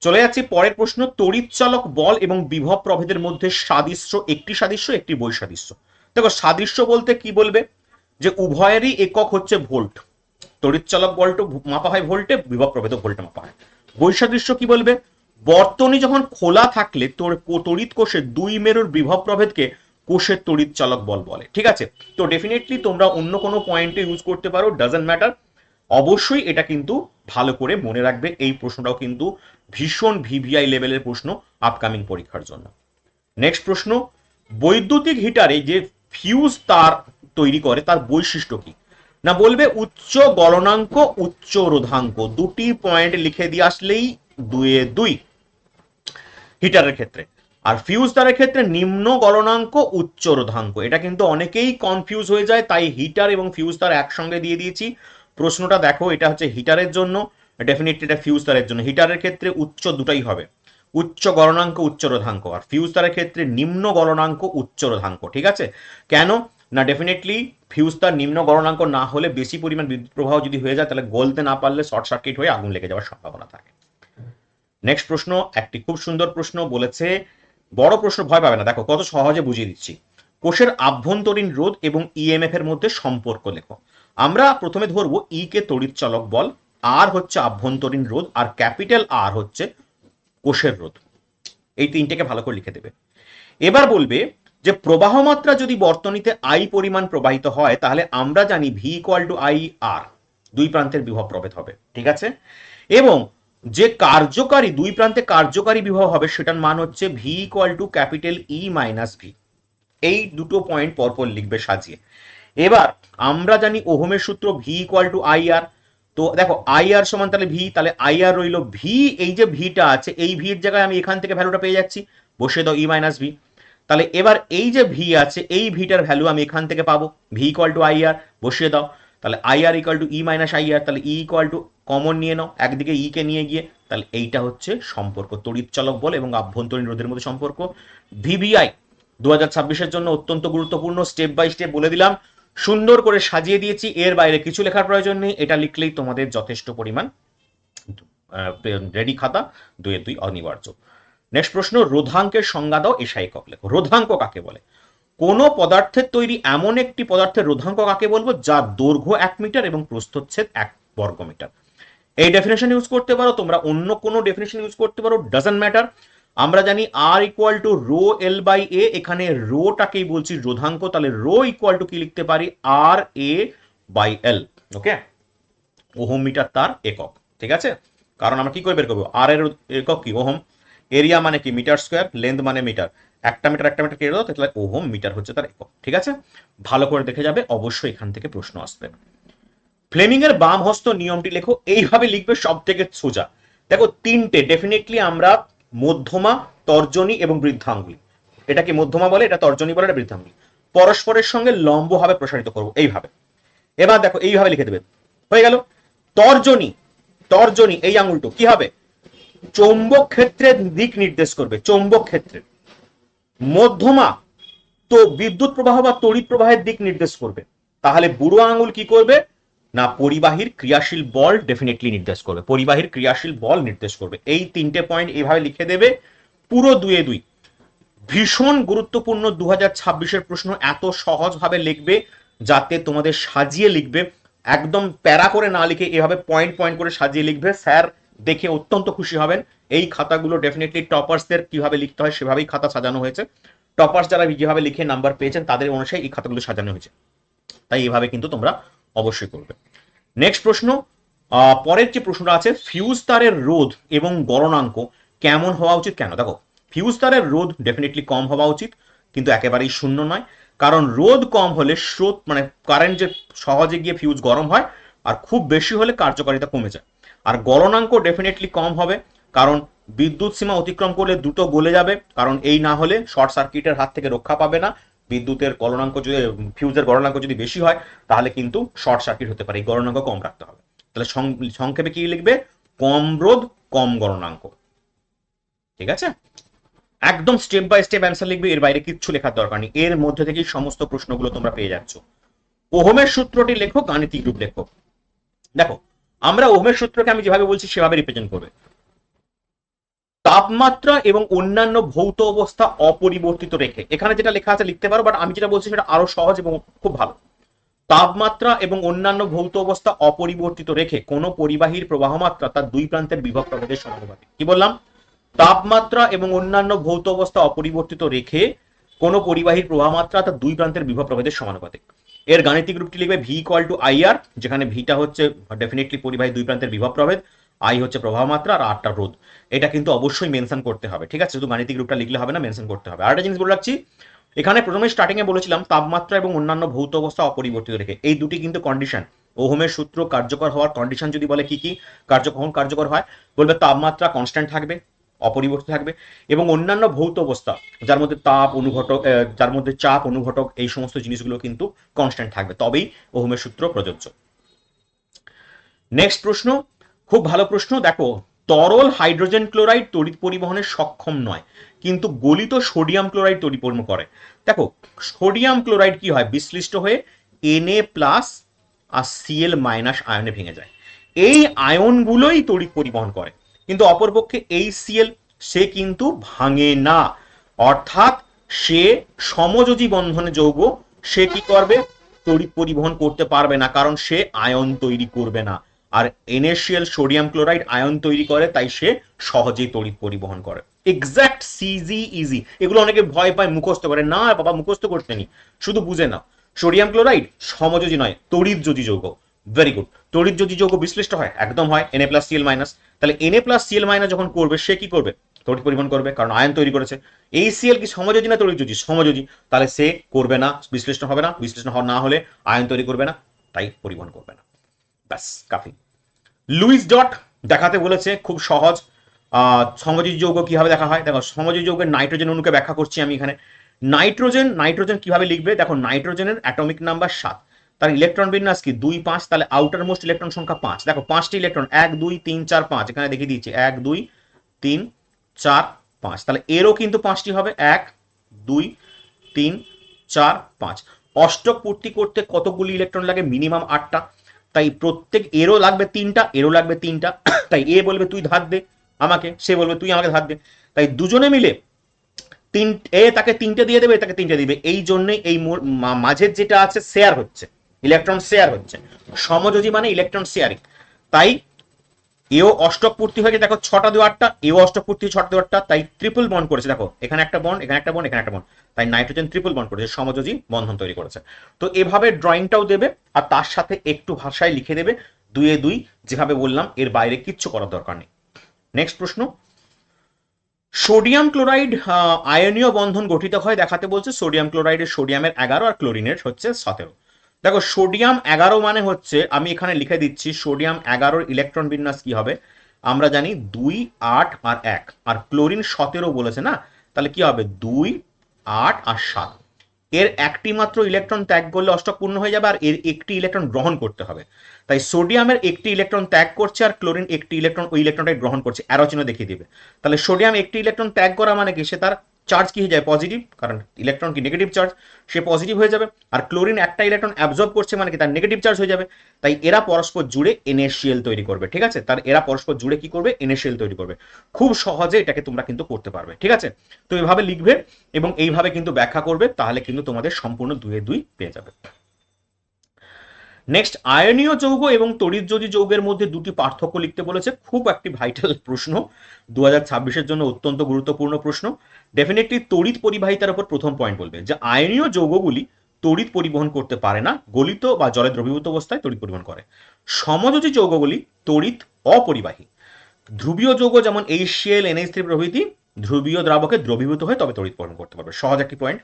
চলে যাচ্ছি পরের প্রশ্ন, তড়িৎচালক বল এবং বিভব প্রভেদের মধ্যে সাদৃশ্য, একটি সাদৃশ্য একটি বৈসাদৃশ্য। দেখো সাদৃশ্য বলতে কি বলবে? যে উভয়েরই একক হচ্ছে ভোল্ট, তড়িৎচালক বলটা মাপা হয় ভোল্টে, বিভব প্রভেদ ভোল্টে মাপা হয়। বৈসাদৃশ্য কি বলবে? বর্তনী যখন খোলা থাকলে তড়িৎ কোষের দুই মেরুর বিভব প্রভেদকে কোষের তড়িৎ চালক বল বলে। ঠিক আছে, তো ডেফিনেটলি তোমরা অন্য কোনো পয়েন্টে ইউজ করতে পারো, ডাজন্ট ম্যাটার। অবশ্যই এটা কিন্তু ভালো করে মনে রাখবে, এই প্রশ্নটাও কিন্তু ভীষণ VI লেভেলের প্রশ্ন আপকামিং পরীক্ষার জন্য। নেক্সট প্রশ্ন, বৈদ্যুতিক হিটারে যে ফিউজ তার তৈরি করে তার বৈশিষ্ট্য কি? না বলবে উচ্চ গলনাঙ্ক উচ্চ রোধাঙ্ক, দুটি পয়েন্ট লিখে দিয়ে আসলেই 2 হিটারের ক্ষেত্রে। আর ফিউজ তারের ক্ষেত্রে নিম্ন গলনাঙ্ক উচ্চ রোধাঙ্ক। এটা কিন্তু অনেকেই কনফিউজ হয়ে যায়, তাই হিটার এবং ফিউজ তার একসঙ্গে দিয়ে দিয়েছি। প্রশ্নটা দেখো, এটা হচ্ছে হিটারের জন্য, ডেফিনেটলি এটা ফিউজ তারের জন্য। হিটারের ক্ষেত্রে উচ্চ দুটাই হবে, উচ্চ গলনাঙ্ক উচ্চ রোধাঙ্ক, আর ফিউজ তারের ক্ষেত্রে নিম্ন গলনাঙ্ক উচ্চ রোধাঙ্ক। ঠিক আছে, কেন না ডেফিনেটলি ফিউজ তার নিম্ন গলনাঙ্ক না হলে বেশি পরিমাণ বিদ্যুৎ প্রবাহ যদি হয়ে যায় তাহলে গলতে না পারলে শর্ট সার্কিট হয়ে আগুন লেগে যাওয়ার সম্ভাবনা থাকে। নেক্সট প্রশ্ন, একটি খুব সুন্দর প্রশ্ন বলেছে, বড় প্রশ্ন, ভয় পাবে না, দেখো কত সহজে বুঝিয়ে দিচ্ছি। কোষের আভ্যন্তরীণ রোধ এবং ইএমএফ এর মধ্যে সম্পর্ক লেখো। আমরা প্রথমে ধরবো ই কে তড়িৎচালক বল, আর হচ্ছে আভ্যন্তরীণ রোধ, আর ক্যাপিটাল আর হচ্ছে কোষের রোধ। এই তিনটেকে ভালো করে লিখে দেবে। এবার বলবে যে প্রবাহ মাত্রা যদি বর্তনীতে আই পরিমাণ প্রবাহিত হয় তাহলে আমরা জানি ভি ইকুয়াল টু আই আর, দুই প্রান্তের বিভব প্রভেদ হবে। ঠিক আছে, এবং যে কার্যকারী দুই প্রান্তে কার্যকারী বিভব হবে সেটার মান হচ্ছে ভি ইকুয়াল টু ক্যাপিটাল ই মাইনাস ভি। এই দুটো পয়েন্ট পরপর লিখবে সাজিয়ে। এবার আমরা জানি ওহমের সূত্র ভি ইকুয়াল টু আই আর, তো দেখো আই আর সমান তাহলে ভি, তাহলে আই আর রইল ভি, এই যে ভিটা আছে এই ভির জায়গায় আমি এখান থেকে ভ্যালুটা পেয়ে যাচ্ছি, বসিয়ে দাও ই মাইনাস ভি। তাহলে এবার এই যে ভি আছে এই ভিটার ভ্যালু আমি এখান থেকে পাবো, V equal to I R, বসিয়ে দাও। তাহলে I R equal to E minus I R, তাহলে ই ইকুয়াল টু কমন নিয়ে নাও একদিকে ই কে নিয়ে গিয়ে, তাহলে এইটা হচ্ছে সম্পর্ক তড়িৎ চালক বল এবং আভ্যন্তরীণ রোধের মধ্যে সম্পর্ক। ভিভিআই 2026-এর জন্য অত্যন্ত গুরুত্বপূর্ণ, স্টেপ বাই স্টেপ বলে দিলাম, সুন্দর করে সাজিয়ে দিয়েছি, এর বাইরে কিছু লেখার প্রয়োজন নেই, এটা লিখলেই তোমাদের যথেষ্ট পরিমাণ রেডি খাতা, 2-2 অনিবার্য। নেক্সট প্রশ্ন, রোধাঙ্কের সংজ্ঞা দাও, এসা একক লেখো। রোধাঙ্ক কাকে বলে? কোন পদার্থের তৈরি এমন একটি পদার্থের রোধাঙ্ক কাকে বলবো যার দৈর্ঘ্য 1 মিটার এবং প্রস্থচ্ছেদ 1 বর্গ মিটার। এই ডেফিনেশন ইউজ করতে পারো, তোমরা অন্য কোনো ডেফিনেশন ইউজ করতে পারো, ডাজন্ট ম্যাটার। আমরা জানি R equal to rho L by A, এখানে রোটাকেই বলছি রোধাঙ্ক, তাহলে রো ইকুয়াল টু কি লিখতে পারি? R A by L. Okay, ohm metre তার একক। ঠিক আছে, কারণ আমরা কি করে বের করবো? আর এর একক কি? ওহম। এরিয়া মানে কি মিটার স্কোয়ার, লেন্থ মানে মিটার, একটা মিটার কেটে দাও, তাহলে ওহম মিটার হচ্ছে তার একক। ঠিক আছে, ভালো করে দেখে যাবে, অবশ্যই এখান থেকে প্রশ্ন আসবে। ফ্লেমিং এর বাম হস্ত নিয়মটি লেখো, এইভাবে লিখবে, সব থেকে সোজা। দেখো তিনটে ডেফিনেটলি আমরা মধ্যমা, তর্জনী এবং বৃদ্ধাঙ্গুলি, এটাকে মধ্যমা বলে, এটা তর্জনী বলে, এটা বৃদ্ধাঙ্গুলি, পরস্পরের সঙ্গে লম্বভাবে প্রসারিত করব এইভাবে। এবার দেখো এইভাবে লিখে দেবে, হয়ে গেল। তর্জনী, তর্জনী এই আঙুলটা কি হবে, চৌম্বক ক্ষেত্রের দিক নির্দেশ করবে, চৌম্বক ক্ষেত্রে। মধ্যমা তো বিদ্যুৎ প্রবাহ বা তড়িৎ প্রবাহের দিক নির্দেশ করবে। তাহলে বুড়ো আঙুল কি করবে না, পরিবাহীর ক্রিয়াশীল বল ডেফিনেটলি নির্দেশ করবে, পরিবাহীর ক্রিয়াশীল বল নির্দেশ করবে। এই তিনটে পয়েন্ট এইভাবে লিখে দেবে, পুরো 2-2। ভীষণ গুরুত্বপূর্ণ 2026-এর প্রশ্ন, এত সহজভাবে লিখবে যাতে তোমাদের সাজিয়ে লিখবে, একদম প্যারা করে না লিখে এভাবে পয়েন্ট পয়েন্ট করে সাজিয়ে লিখবে, স্যার দেখে অত্যন্ত খুশি হবেন। এই খাতাগুলো ডেফিনেটলি টপার্সদের কিভাবে লিখতে হয় সেভাবেই খাতা সাজানো হয়েছে, টপার্স যারা যেভাবে লিখে নাম্বার পেয়েছেন তাদের অনুসারে এই খাতাগুলো সাজানো হয়েছে, তাই এইভাবে কিন্তু তোমরা অবশ্যই করবে। নেক্সট প্রশ্ন, পরের যে প্রশ্নটা আছে, ফিউজ তারের রোধ এবং গলনাঙ্ক কেমন হওয়া উচিত, কেন? দেখো ফিউজ তারের রোধ ডেফিনেটলি কম হওয়া উচিত, কিন্তু একেবারেই শূন্য নয়, কারণ রোধ কম হলে স্রোত মানে কারেন্ট যে সহজে গিয়ে ফিউজ গরম হয়, আর খুব বেশি হলে কার্যকারিতা কমে যায়। আর গলনাঙ্ক ডেফিনেটলি কম হবে, কারণ বিদ্যুৎ সীমা অতিক্রম করলে দ্রুত গলে যাবে, কারণ এই না হলে শর্ট সার্কিটের হাত থেকে রক্ষা পাবে না। বিদ্যুতের গলনাঙ্ক যদি, ফিউজের গলনাঙ্ক যদি বেশি হয় তাহলে কিন্তু শর্ট সার্কিট হতে পারে, এই গলনাঙ্ক কম রাখতে হবে। তাহলে সংক্ষেপে কি লিখবে, কম রোধ কম গলনাঙ্ক। ঠিক আছে, একদম স্টেপ বাই স্টেপ অ্যান্সার লিখবে, এর বাইরে কিচ্ছু লেখার দরকার নেই, এর মধ্যে থেকেই সমস্ত প্রশ্নগুলো তোমরা পেয়ে যাচ্ছ। ওহমের সূত্রটি লেখো, গাণিতিক রূপ লেখো। দেখো আমরা ওহমের সূত্রকে আমি যেভাবে বলছি সেভাবে রিপ্রেজেন্ট করবে, তাপমাত্রা এবং অন্যান্য ভৌত অবস্থা অপরিবর্তিত রেখে, এখানে যেটা লেখা আছে লিখতে পারো, বাট আমি যেটা বলছি সেটা আরো সহজ এবং খুব ভালো। তাপমাত্রা এবং অন্যান্য ভৌত অবস্থা অপরিবর্তিত রেখে কোন পরিবাহীর প্রবাহ মাত্রা তার দুই প্রান্তের বিভব প্রভেদের সমানুপাতিক। কি বললাম, তাপমাত্রা এবং অন্যান্য ভৌত অবস্থা অপরিবর্তিত রেখে কোন পরিবাহীর প্রবাহ মাত্রা তার দুই প্রান্তের বিভব প্রভেদের সমানুপাতিক। এর গাণিতিক রূপটি লিখবে ভি ইকুয়াল টু আইআর, যেখানে ভিটা হচ্ছে ডেফিনেটলি পরিবাহী দুই প্রান্তের বিভব প্রভেদ, আই হচ্ছে প্রবাহ মাত্রা, আর আরটা রোধ। এটা কিন্তু অবশ্যই মেনশন করতে হবে, ঠিক আছে, শুধু গাণিতিক রূপটা লিখলে হবে না, মেনশন করতে হবে। আরেকটা জিনিস বলে রাখছি, এখানে প্রথমে স্টার্টিং এ বলেছিলাম তাপমাত্রা এবং অন্যান্য ভৌত অবস্থা অপরিবর্তিত রেখে, এই দুটি কিন্তু কন্ডিশন। ওহমের সূত্র কার্যকর হওয়ার কন্ডিশন যদি বলে কি কি কখন কার্যকর হয়, বলবে তাপমাত্রা কনস্ট্যান্ট থাকবে, অপরিবর্তিত থাকবে, এবং অন্যান্য ভৌত অবস্থা যার মধ্যে তাপ অনুঘটক, যার মধ্যে চাপ অনুঘটক, এই সমস্ত জিনিসগুলো কিন্তু কনস্ট্যান্ট থাকবে, তবেই ওহমের সূত্র প্রযোজ্য। নেক্সট প্রশ্ন, খুব ভালো প্রশ্ন, দেখো তরল হাইড্রোজেন ক্লোরাইড তড়িৎ পরিবহনে সক্ষম নয়, কিন্তু গলিত সোডিয়াম ক্লোরাইড তড়িৎ পরিবহন করে। দেখো সোডিয়াম ক্লোরাইড কি হয়, বিশ্লিষ্ট হয়ে Na প্লাস আর Cl মাইনাস আয়নে ভেঙে যায়, এই আয়নগুলোই তড়িৎ পরিবহন করে, কিন্তু অপরপক্ষে এই Cl সে কিন্তু ভাঙে না, অর্থাৎ সে সমযোজী বন্ধনে যৌগ, সে কি করবে, তড়িৎ পরিবহন করতে পারবে না, কারণ সে আয়ন তৈরি করবে না। আর NaCl সোডিয়াম ক্লোরাইড আয়ন তৈরি করে, তাই সে সহজেই তড়িৎ পরিবহন করে। এক্সাক্ট সিজি ইজি, এগুলো অনেকে ভয় পায় মুখস্থ করে, না বাবা মুখস্থ করতে নি, শুধু বুঝে নাও। সোডিয়াম ক্লোরাইড সমযোজী নয়, তড়িৎযোজী যৌগ। ভেরি গুড, তড়িৎযোজী যৌগ বিশ্লিষ্ট হয়, একদম হয় Na প্লাস Cl মাইনাস, তাহলে Na প্লাস Cl মাইনাস যখন করবে সে কি করবে, তড়িৎ পরিবহন করবে, কারণ আয়ন তৈরি করেছে। এই Cl কি সমযোজী না তড়িৎযোজী, সমযোজী, তাহলে সে করবে না, বিশ্লেষণ হবে না, বিশ্লেষণ না হলে আয়ন তৈরি করবে না, তাই পরিবহন করবে না। ব্যাস কাফি। লুইস ডট দেখাতে বলেছে, খুব সহজ। সমযোজী যৌগ কিভাবে দেখা হয়, দেখো সমযোজী যৌগের নাইট্রোজেন অণুকে ব্যাখ্যা করছি আমি এখানে। নাইট্রোজেন, নাইট্রোজেন কিভাবে লিখবে, দেখো নাইট্রোজেনের অ্যাটমিক নাম্বার 7, তার ইলেকট্রন বিন্যাস কি 2 5, তাহলে আউটার মোস্ট ইলেকট্রন সংখ্যা 5। দেখো 5টি ইলেকট্রন 1 2 3 4 5, এখানে দেখিয়ে দিয়েছি 1 2 3 4 5, তাহলে এরও কিন্তু 5টি হবে, 1 2 3 4 5। অষ্টক পূর্তি করতে কতগুলি ইলেকট্রন লাগে, মিনিমাম 8টা, তাই প্রত্যেক এরও লাগবে 3টা, এরও লাগবে 3টা, তাই এ বলবে তুই ধার দে আমাকে, সে বলবে তুই আমাকে ধার দে, তাই দুজনে মিলে তাকে 3টে দিয়ে দেবে, তাকে 3টে দিবে, এই জন্যই এই মাঝের যেটা আছে শেয়ার হচ্ছে, ইলেকট্রন শেয়ার হচ্ছে, সমযোজী মানে ইলেকট্রন শেয়ারিং। তাই এও অষ্টক পূর্তি হয়েছে, দেখো 6টা 2 8টা, এও অষ্টক পূর্তি 6টা 2 8টা, তাই ট্রিপল বন্ড করেছে, দেখো এখানে একটা বন্ড, এখানে একটা বন্ড, এখানে একটা বন্ড, তাই নাইট্রোজেন ট্রিপল বন্ড করেছে, সমযোজী বন্ধন তৈরি করেছে। তো এভাবে ড্রয়িংটাও দেবে, আর তার সাথে একটু ভাষায় লিখে দেবে 2 2, যেভাবে বললাম, এর বাইরে কিচ্ছু করার দরকার নেই। নেক্সট প্রশ্ন, সোডিয়াম ক্লোরাইড আয়নীয় বন্ধন গঠিত হয় দেখাতে বলছে। সোডিয়াম ক্লোরাইডের সোডিয়ামের 11 আর ক্লোরিনের হচ্ছে 17। দেখো সোডিয়াম 11 মানে হচ্ছে, আমি এখানে লিখে দিচ্ছি, সোডিয়াম 11 ইলেকট্রন বিন্যাস কি হবে আমরা জানি 2, 8 আর 1, আর ক্লোরিন 17 বলেছে না, তাহলে কি হবে 2, 8 আর 7। এর একটি মাত্র ইলেকট্রন ত্যাগ করলে অষ্টক পূর্ণ হয়ে যাবে, আর এর একটি ইলেকট্রন গ্রহণ করতে হবে। তাই সোডিয়ামের একটি ইলেকট্রন ত্যাগ করছে আর ক্লোরিন একটি ইলেকট্রন ওই ইলেকট্রনটাই গ্রহণ করছে, অ্যারো চিহ্ন দেখিয়ে দিবে। তাহলে সোডিয়াম একটি ইলেকট্রন ত্যাগ করা মানে কি, সে তার চার্জ কি হয়ে যায় পজিটিভ, কারণ ইলেকট্রন কি নেগেটিভ চার্জ, সে পজিটিভ হয়ে যাবে। আর ক্লোরিন একটা ইলেকট্রন অ্যাবজর্ব করছে মানে কি তার নেগেটিভ চার্জ হয়ে যাবে। তাই এরা পরস্পর জুড়ে NaCl তৈরি করবে, ঠিক আছে। তার এরা পরস্পর জুড়ে কি করবে, NaCl তৈরি করবে। খুব সহজে এটাকে তোমরা কিন্তু করতে পারবে, ঠিক আছে। তো এইভাবে লিখবে এবং এইভাবে কিন্তু ব্যাখ্যা করবে, তাহলে কিন্তু তোমাদের সম্পূর্ণ 2-2 পেয়ে যাবে। নেক্সট, আয়নীয় যৌগ এবং তড়িৎযোজী যৌগের মধ্যে দুটি পার্থক্য লিখতে বলেছে। খুব একটি ভাইটাল প্রশ্ন, 2026-এর জন্য অত্যন্ত গুরুত্বপূর্ণ প্রশ্ন। ডেফিনেটলি তড়িৎ পরিবাহিতার উপর প্রথম পয়েন্ট বলবে যে আয়নীয় যৌগগুলি তড়িৎ পরিবহন করতে পারে না, গলিত বা জলে দ্রবীভূত অবস্থায় তড়িৎ পরিবহন করে। সমযোজী যৌগগুলি তড়িৎ অপরিবাহী। ধ্রুবীয় যৌগ যেমন HCl, NH3 প্রভৃতি ধ্রুবীয় দ্রাবকে দ্রবীভূত হয়ে তবে তড়িৎ পরিবহন করতে পারবে। সহজ একটি পয়েন্ট।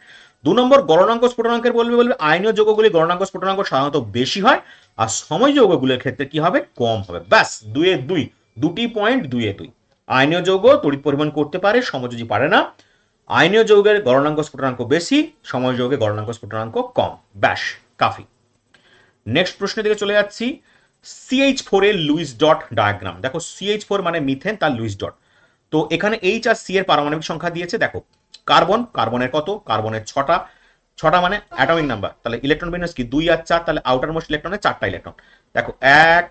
2 নম্বর, গলনাঙ্ক স্ফুটনাঙ্কের বলবে আয়নীয় যৌগগুলি গলনাঙ্ক স্ফুটনাঙ্ক সাধারণত বেশি হয়, আর সময় যৌগগুলোর ক্ষেত্রে কি হবে, কম হবে। ব্যাস 2-2, দুটি পয়েন্ট 2-2। আয়নীয় যৌগ তড়িৎ পরিবহন করতে পারে, সমযোজী পারে না। আয়নীয় যৌগের গলনাঙ্ক স্ফুটনাঙ্ক বেশি, সময় যৌগের গলনাঙ্ক স্ফুটনাঙ্ক কম। ব্যাস কাফি। নেক্সট প্রশ্নের দিকে চলে যাচ্ছি। CH4 এর লুইস ডট ডায়াগ্রাম দেখো। CH4 মানে মিথেন, তার লুইস ডট। তো এখানে H আর C এর পারমাণবিক সংখ্যা দিয়েছে দেখো। কার্বনের কত, কার্বনের 6টা, 6টা মানে অ্যাটমিক নাম্বার, তাহলে ইলেকট্রন বিন্যাস কি 2 আর 4, তাহলে আউটার মোস্ট ইলেকট্রনের 4টা ইলেকট্রন। দেখো 1,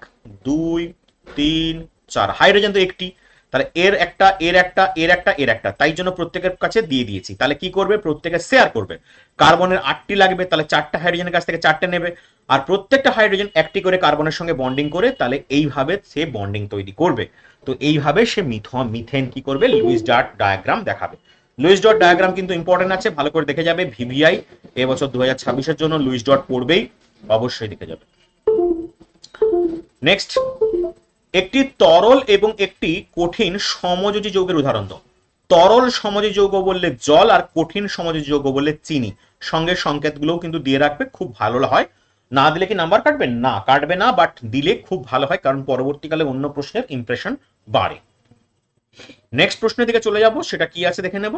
2, 3, 4। হাইড্রোজেন তো একটি, তাহলে এর একটা, এর একটা, এর একটা, এর একটা, তাই জন্য প্রত্যেকের কাছে দিয়ে দিয়েছি। তাহলে কি করবে, প্রত্যেকে শেয়ার করবে। কার্বনের 8টি লাগবে, তাহলে 4টা হাইড্রোজেনের কাছ থেকে 4টে নেবে, আর প্রত্যেকটা হাইড্রোজেন একটি করে কার্বনের সঙ্গে বন্ডিং করে, তাহলে এইভাবে সে বন্ডিং তৈরি করবে। তো এইভাবে সে মিথেন কি করবে, লুইস ডট ডায়াগ্রাম দেখাবে। লুইস ডট ডায়াগ্রাম কিন্তু ইম্পর্টেন্ট আছে, ভালো করে দেখে যাবে। VVI এবছর 2026-এর জন্য লুইস ডট পড়বেই, অবশ্যই দেখে যাবে। নেক্সট, একটি তরল এবং একটি কঠিন সমযোজী যৌগের উদাহরণ দাও। তরল সমযোজী যৌগ বললে জল, আর কঠিন সমযোজী যৌগ বললে চিনি। সঙ্গে সংকেতগুলোও কিন্তু দিয়ে রাখবে, খুব ভালো হয়। না দিলে কি নাম্বার কাটবে, না কাটবে না, বাট দিলে খুব ভালো হয়, কারণ পরবর্তীকালে অন্য প্রশ্নের ইমপ্রেশন বাড়ে। নেক্সট প্রশ্নের দিকে চলে যাব, সেটা কি আছে দেখে নেব।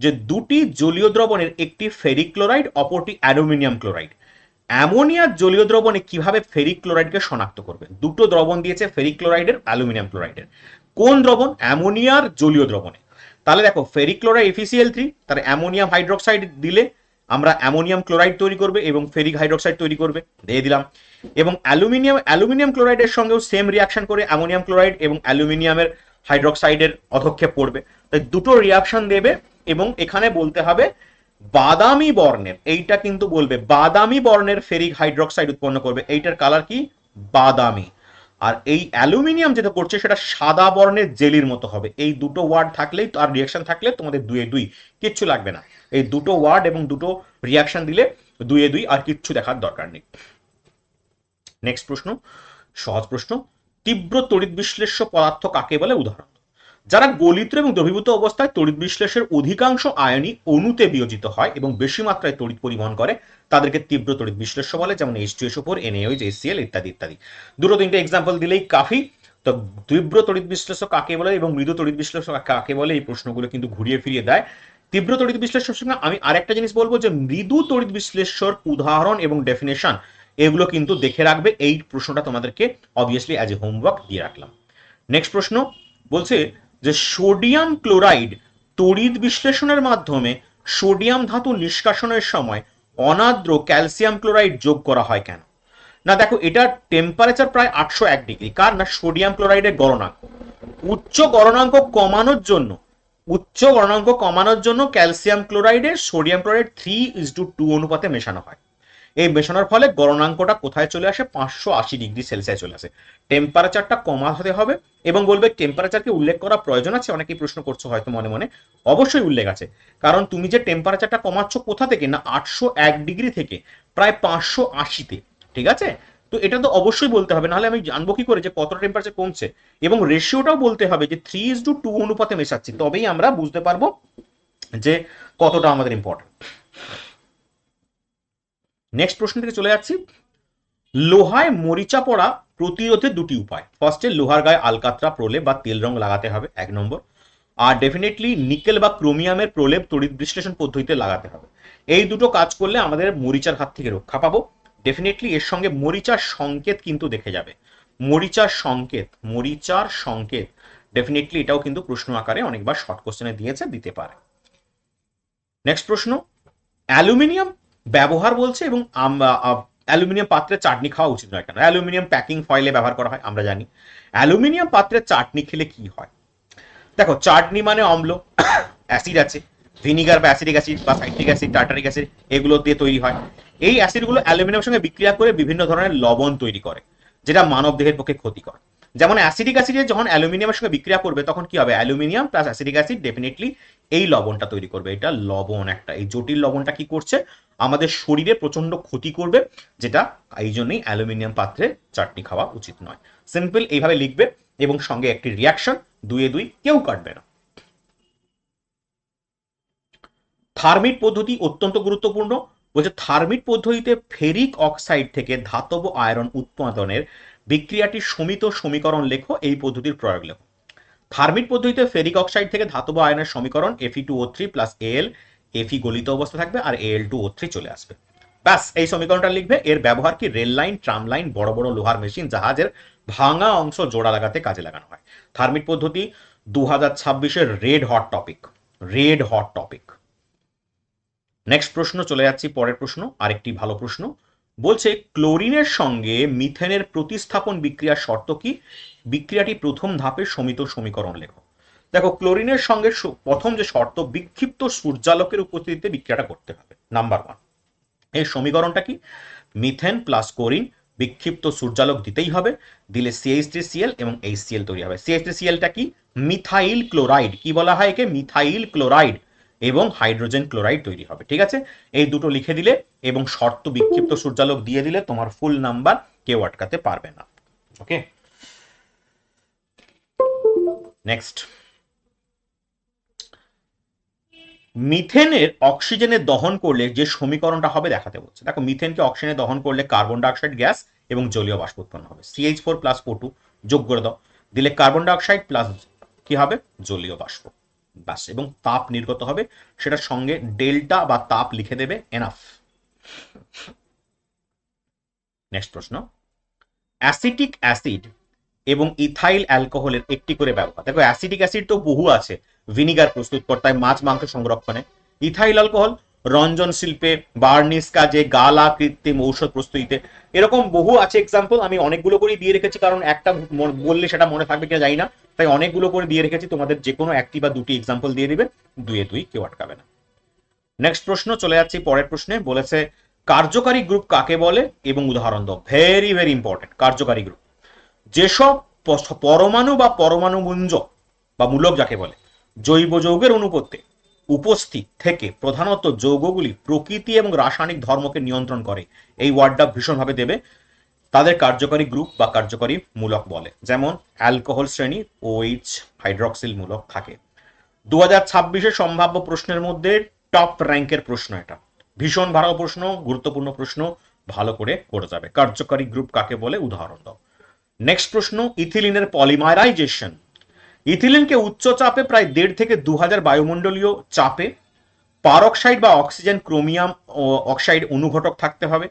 যে দুটি জলীয় দ্রবণের একটি ফেরিক ক্লোরাইড, অপরটি অ্যালুমিনিয়াম ক্লোরাইড। অ্যামোনিয়ার জলীয় দ্রবণে কিভাবে ফেরিক ক্লোরাইডকে শনাক্ত করবে। দুটো দ্রবণ দিয়েছে, ফেরিক ক্লোরাইডের, অ্যালুমিনিয়াম ক্লোরাইডের। কোন দ্রবণ, অ্যামোনিয়ার জলীয় দ্রবণে। তাহলে দেখো ফেরিক ক্লোরাইড FeCl3, তাহলে অ্যামোনিয়াম হাইড্রোক্সাইড দিলে আমরা অ্যামোনিয়াম ক্লোরাইড তৈরি করবে এবং ফেরিক হাইড্রোক্সাইড তৈরি করবে, দিয়ে দিলাম। এবং অ্যালুমিনিয়াম ক্লোরাইডের সঙ্গেও সেম রিয়াকশন করে অ্যামোনিয়াম ক্লোরাইড এবং অ্যালুমিনিয়ামের হাইড্রোক্সাইডের অধক্ষেপ পড়বে। তাই দুটো রিয়াকশন দেবে, এবং এখানে বলতে হবে বাদামি বর্ণের, এইটা কিন্তু বলবে বাদামি বর্ণের ফেরিক হাইড্রোক্সাইড উৎপন্ন করবে। এইটার কালার কি, বাদামি। আর এই অ্যালুমিনিয়াম যেটা করছে সেটা সাদা বর্ণের জেলির মতো হবে। এই দুটো ওয়ার্ড থাকলেই, আর রিয়াকশন থাকলে তোমাদের 2-2, কিচ্ছু লাগবে না। এই দুটো ওয়ার্ড এবং দুটো রিয়াকশন দিলে 2-2, আর কিচ্ছু দেখার দরকার নেই। নেক্সট প্রশ্ন, সহজ প্রশ্ন। তীব্র তড়িৎ বিশ্লেষ্য পদার্থ কাকে বলে, উদাহরণ। যারা গলিত এবং দ্রবীভূত অবস্থায় তড়িৎ বিশ্লেষের অধিকাংশ আয়নই অণুতে বিয়োজিত হয় এবং বেশি মাত্রায় তড়িৎ পরিবহন করে, তাদেরকে তীব্র তড়িৎ বিশ্লেষ্য বলে, যেমন H2SO4, NaOH, HCl ইত্যাদি ইত্যাদি। দুটো তিনটে এক্সাম্পল দিলেই কাফি। তো তীব্র তড়িৎ বিশ্লেষ্য কাকে বলে এবং মৃদু তড়িৎ বিশ্লেষ্য কাকে বলে, এই প্রশ্নগুলো কিন্তু ঘুরিয়ে ফিরিয়ে দেয়। তীব্র তড়িৎ বিশ্লেষ্যের সঙ্গে আমি আরেকটা জিনিস বলবো, যে মৃদু তড়িৎ বিশ্লেষ্যর উদাহরণ এবং ডেফিনেশন এগুলো কিন্তু দেখে রাখবে। এই প্রশ্নটা তোমাদেরকে অবভিয়াসলি অ্যাজ এ হোমওয়ার্ক দিয়ে রাখলাম। নেক্সট প্রশ্ন বলছে যে সোডিয়াম ক্লোরাইড তড়িৎ বিশ্লেষণের মাধ্যমে সোডিয়াম ধাতু নিষ্কাশনের সময় অনাদ্র ক্যালসিয়াম ক্লোরাইড যোগ করা হয় কেন। না দেখো, এটা টেম্পারেচার প্রায় 801 ডিগ্রি, কার না সোডিয়াম ক্লোরাইডের গলনাঙ্ক। উচ্চ গলনাঙ্ক কমানোর জন্য ক্যালসিয়াম ক্লোরাইডে সোডিয়াম ক্লোরাইড 3:2 অনুপাতে মেশানো হয়। এই মেশানোর ফলে গলনাঙ্কটা কোথায় চলে আসে, 580 ডিগ্রি সেলসিয়াস চলে আসে। টেম্পারেচারটা কমাতে হবে, এবং বলবে টেম্পারেচারকে উল্লেখ করা প্রয়োজন আছে, অনেকেই প্রশ্ন করছো হয়তো মনে মনে। অবশ্যই উল্লেখ আছে, কারণ তুমি যে টেম্পারেচারটা কমাচ্ছ কোথা থেকে, না 801 ডিগ্রি থেকে প্রায় 580-তে, ঠিক আছে। তো এটা তো অবশ্যই বলতে হবে, নাহলে আমি জানবো কি করে যে কতটা টেম্পারেচার কমছে, এবং রেশিওটাও বলতে হবে যে 3:2 অনুপাতে মেশাচ্ছি, তবেই আমরা বুঝতে পারবো যে কতটা আমাদের ইম্পর্টেন্ট। নেক্সট প্রশ্ন থেকে চলে যাচ্ছি। লোহায় মরিচা পড়া প্রতিরোধের দুটি উপায়। ফার্স্টে লোহার গায়ে আলকাতরা প্রলেপ বা তেল রং লাগাতে হবে, 1 নম্বর। আর ডেফিনেটলি নিকেল বা ক্রোমিয়ামের প্রলেপ তড়িৎ বিশ্লেষণ পদ্ধতিতে লাগাতে হবে। এই দুটো কাজ করলে আমাদের মরিচার হাত থেকে রক্ষা পাবো। ডেফিনেটলি এর সঙ্গে মরিচার সংকেত কিন্তু দেখে যাবে, মরিচার সংকেত ডেফিনেটলি এটাও কিন্তু প্রশ্ন আকারে অনেকবার শর্ট কোশ্চেনে দিয়েছে, দিতে পারে। নেক্সট প্রশ্ন, অ্যালুমিনিয়াম ব্যবহার বলছে এবং অ্যালুমিনিয়াম পাত্রে চাটনি খাওয়া উচিত নয় কেন? অ্যালুমিনিয়াম প্যাকিং ফয়েলে ব্যবহার করা হয়, আমরা জানি। অ্যালুমিনিয়াম পাত্রে চাটনি খেলে কি হয়? দেখো, চাটনি মানে অম্ল, অ্যাসিড আছে, ভিনিগার বা অ্যাসিডিক অ্যাসিড বা সাইট্রিক অ্যাসিড, টার্টারিক অ্যাসিড, এগুলো দিয়ে তৈরি হয়। এই অ্যাসিডগুলো অ্যালুমিনিয়ামের সঙ্গে বিক্রিয়া করে বিভিন্ন ধরনের লবণ তৈরি করে, যেটা মানব দেহের পক্ষে ক্ষতিকর। যেমন অ্যাসিডিক অ্যাসিডে যখন অ্যালুমিনিয়ামের সঙ্গে বিক্রিয়া করবে তখন কি হবে? Aluminium plus acidic acid definitely এই লবণটা তৈরি করবে। এটা লবণ একটা, এই জটিল লবণটা কি করছে? আমাদের শরীরে প্রচন্ড ক্ষতি করবে, যেটা এই জন্যই অ্যালুমিনিয়াম পাত্রে চাটনি খাওয়া উচিত নয়। সিম্পল এইভাবে লিখবে এবং সঙ্গে একটি রিয়াকশন, 2 কেউ কাটবে না। থার্মিট পদ্ধতি অত্যন্ত গুরুত্বপূর্ণ। বলছে থার্মিট পদ্ধতিতে ফেরিক অক্সাইড থেকে ধাতব আয়রন উৎপাদনের বিক্রিয়াটির সমিত সমীকরণ লেখো, এই পদ্ধতির প্রয়োগ লেখো। থার্মিট পদ্ধতিতে ফেরিক অক্সাইড থেকে ধাতব আয়নের সমীকরণ Fe2O3 প্লাস Al, Fe গলিত অবস্থা থাকবে আর Al2O3 চলে আসবে। ব্যাস, এই সমীকরণটা লিখবে। এর ব্যবহার কি? রেল লাইন, ট্রাম লাইন, বড় বড় লোহার মেশিন, জাহাজের ভাঙা অংশ জোড়া লাগাতে কাজে লাগানো হয়। থার্মিট পদ্ধতি 2026-এর রেড হট টপিক। নেক্সট প্রশ্ন চলে যাচ্ছি, পরের প্রশ্ন, আরেকটি ভালো প্রশ্ন। বলছে ক্লোরিনের সঙ্গে মিথেনের প্রতিস্থাপন বিক্রিয়ার শর্ত কি? বিক্রিয়াটি প্রথম ধাপে সমিত সমীকরণ লেখো। দেখো, ক্লোরিনের সঙ্গে প্রথম যে শর্ত, বিক্ষিপ্ত সূর্যালোকের উপস্থিতিতে বিক্রিয়াটা করতে হবে, নাম্বার 1। এর সমীকরণটা কি? মিথেন প্লাস ক্লোরিন, বিক্ষিপ্ত সূর্যালোক দিতেই হবে, দিলে CH3Cl এবং HCl তৈরি হবে। CH3Clটা কি? Methyl chloride. কি বলা হয় একে? মিথাইল ক্লোরাইড, এবং হাইড্রোজেন ক্লোরাইড তৈরি হবে। ঠিক আছে, এই দুটো লিখে দিলে এবং শর্ত বিক্ষিপ্ত সূর্যালোক দিয়ে দিলে তোমার ফুল নাম্বার কেউ আটকাতে পারবে না। ওকে, নেক্সট। মিথেনের অক্সিজেনে দহন করলে যে সমীকরণটা হবে দেখাতে বলছে। দেখো, মিথেনকে অক্সিজেনে দহন করলে কার্বন ডাইঅক্সাইড গ্যাস এবং জলীয় বাষ্প উৎপন্ন হবে। CH4 প্লাস O2 যোগ করে দাও, দিলে কার্বন ডাইঅক্সাইড প্লাস কি হবে? জলীয় বাষ্প। বাস, এবং তাপ নির্গত হবে, সেটার সঙ্গে ডেল্টা বা তাপ লিখে দেবে, এনাফ। নেক্সট প্রশ্ন, অ্যাসিটিক অ্যাসিড এবং ইথাইল অ্যালকোহলের একটি করে ব্যবহার। দেখো, অ্যাসিটিক অ্যাসিড তো বহু আছে, ভিনিগার প্রস্তুতকর্তায়, মাছ মাংস সংরক্ষণে। ইথাইল অ্যালকোহল রঞ্জন শিল্পে, বার্নিশ কাজে, গালা, কৃত্রিম ঔষধ প্রস্তুতিতে, এরকম বহু আছে এক্সাম্পল। আমি অনেকগুলো করে দিয়ে রেখেছি, কারণ একটা বললে সেটা মনে থাকবে কিনা জানি না, তাই অনেকগুলো করে দিয়ে রেখেছি। তোমাদের যে কোনো একটি বা দুটি এক্সাম্পল দিয়ে দিবে, 2 কেউ আটকাবে না। নেক্সট প্রশ্ন চলে যাচ্ছি পরের প্রশ্নে। বলেছে কার্যকারী গ্রুপ কাকে বলে এবং উদাহরণ দাও। ভেরি ভেরি ইম্পর্টেন্ট, কার্যকারী গ্রুপ যেসব পরমাণু বা পরমাণুগুঞ্জ বা মূলক যাকে বলে, জৈব যৌগের অনুপস্থিতি উপস্থিত থেকে প্রধানত যৌগগুলি প্রকৃতি এবং রাসায়নিক ধর্মকে নিয়ন্ত্রণ করে, এই ওয়ার্ডটা ভীষণভাবে দেবে, তাদের কার্যকারী গ্রুপ বা কার্যকারী মূলক বলে। যেমন অ্যালকোহল শ্রেণী OH হাইড্রক্সিল মূলক থাকে। 2026-এর সম্ভাব্য প্রশ্নের মধ্যে টপ র্যাঙ্কের প্রশ্ন এটা, ভীষণ ভালো প্রশ্ন, গুরুত্বপূর্ণ প্রশ্ন, ভালো করে করে যাবে। কার্যকারী গ্রুপ কাকে বলে, উদাহরণ দাও। নেক্সট প্রশ্ন, ইথিলিনের পলিমারাইজেশন। ইথিলিনকে উচ্চ চাপে প্রায় 1.5 থেকে 2000 বায়ুমণ্ডলীয় চাপে পারক্সাইড বা অক্সিজেন ক্রোমিয়াম অক্সাইড অনুঘটক থাকতে হবে।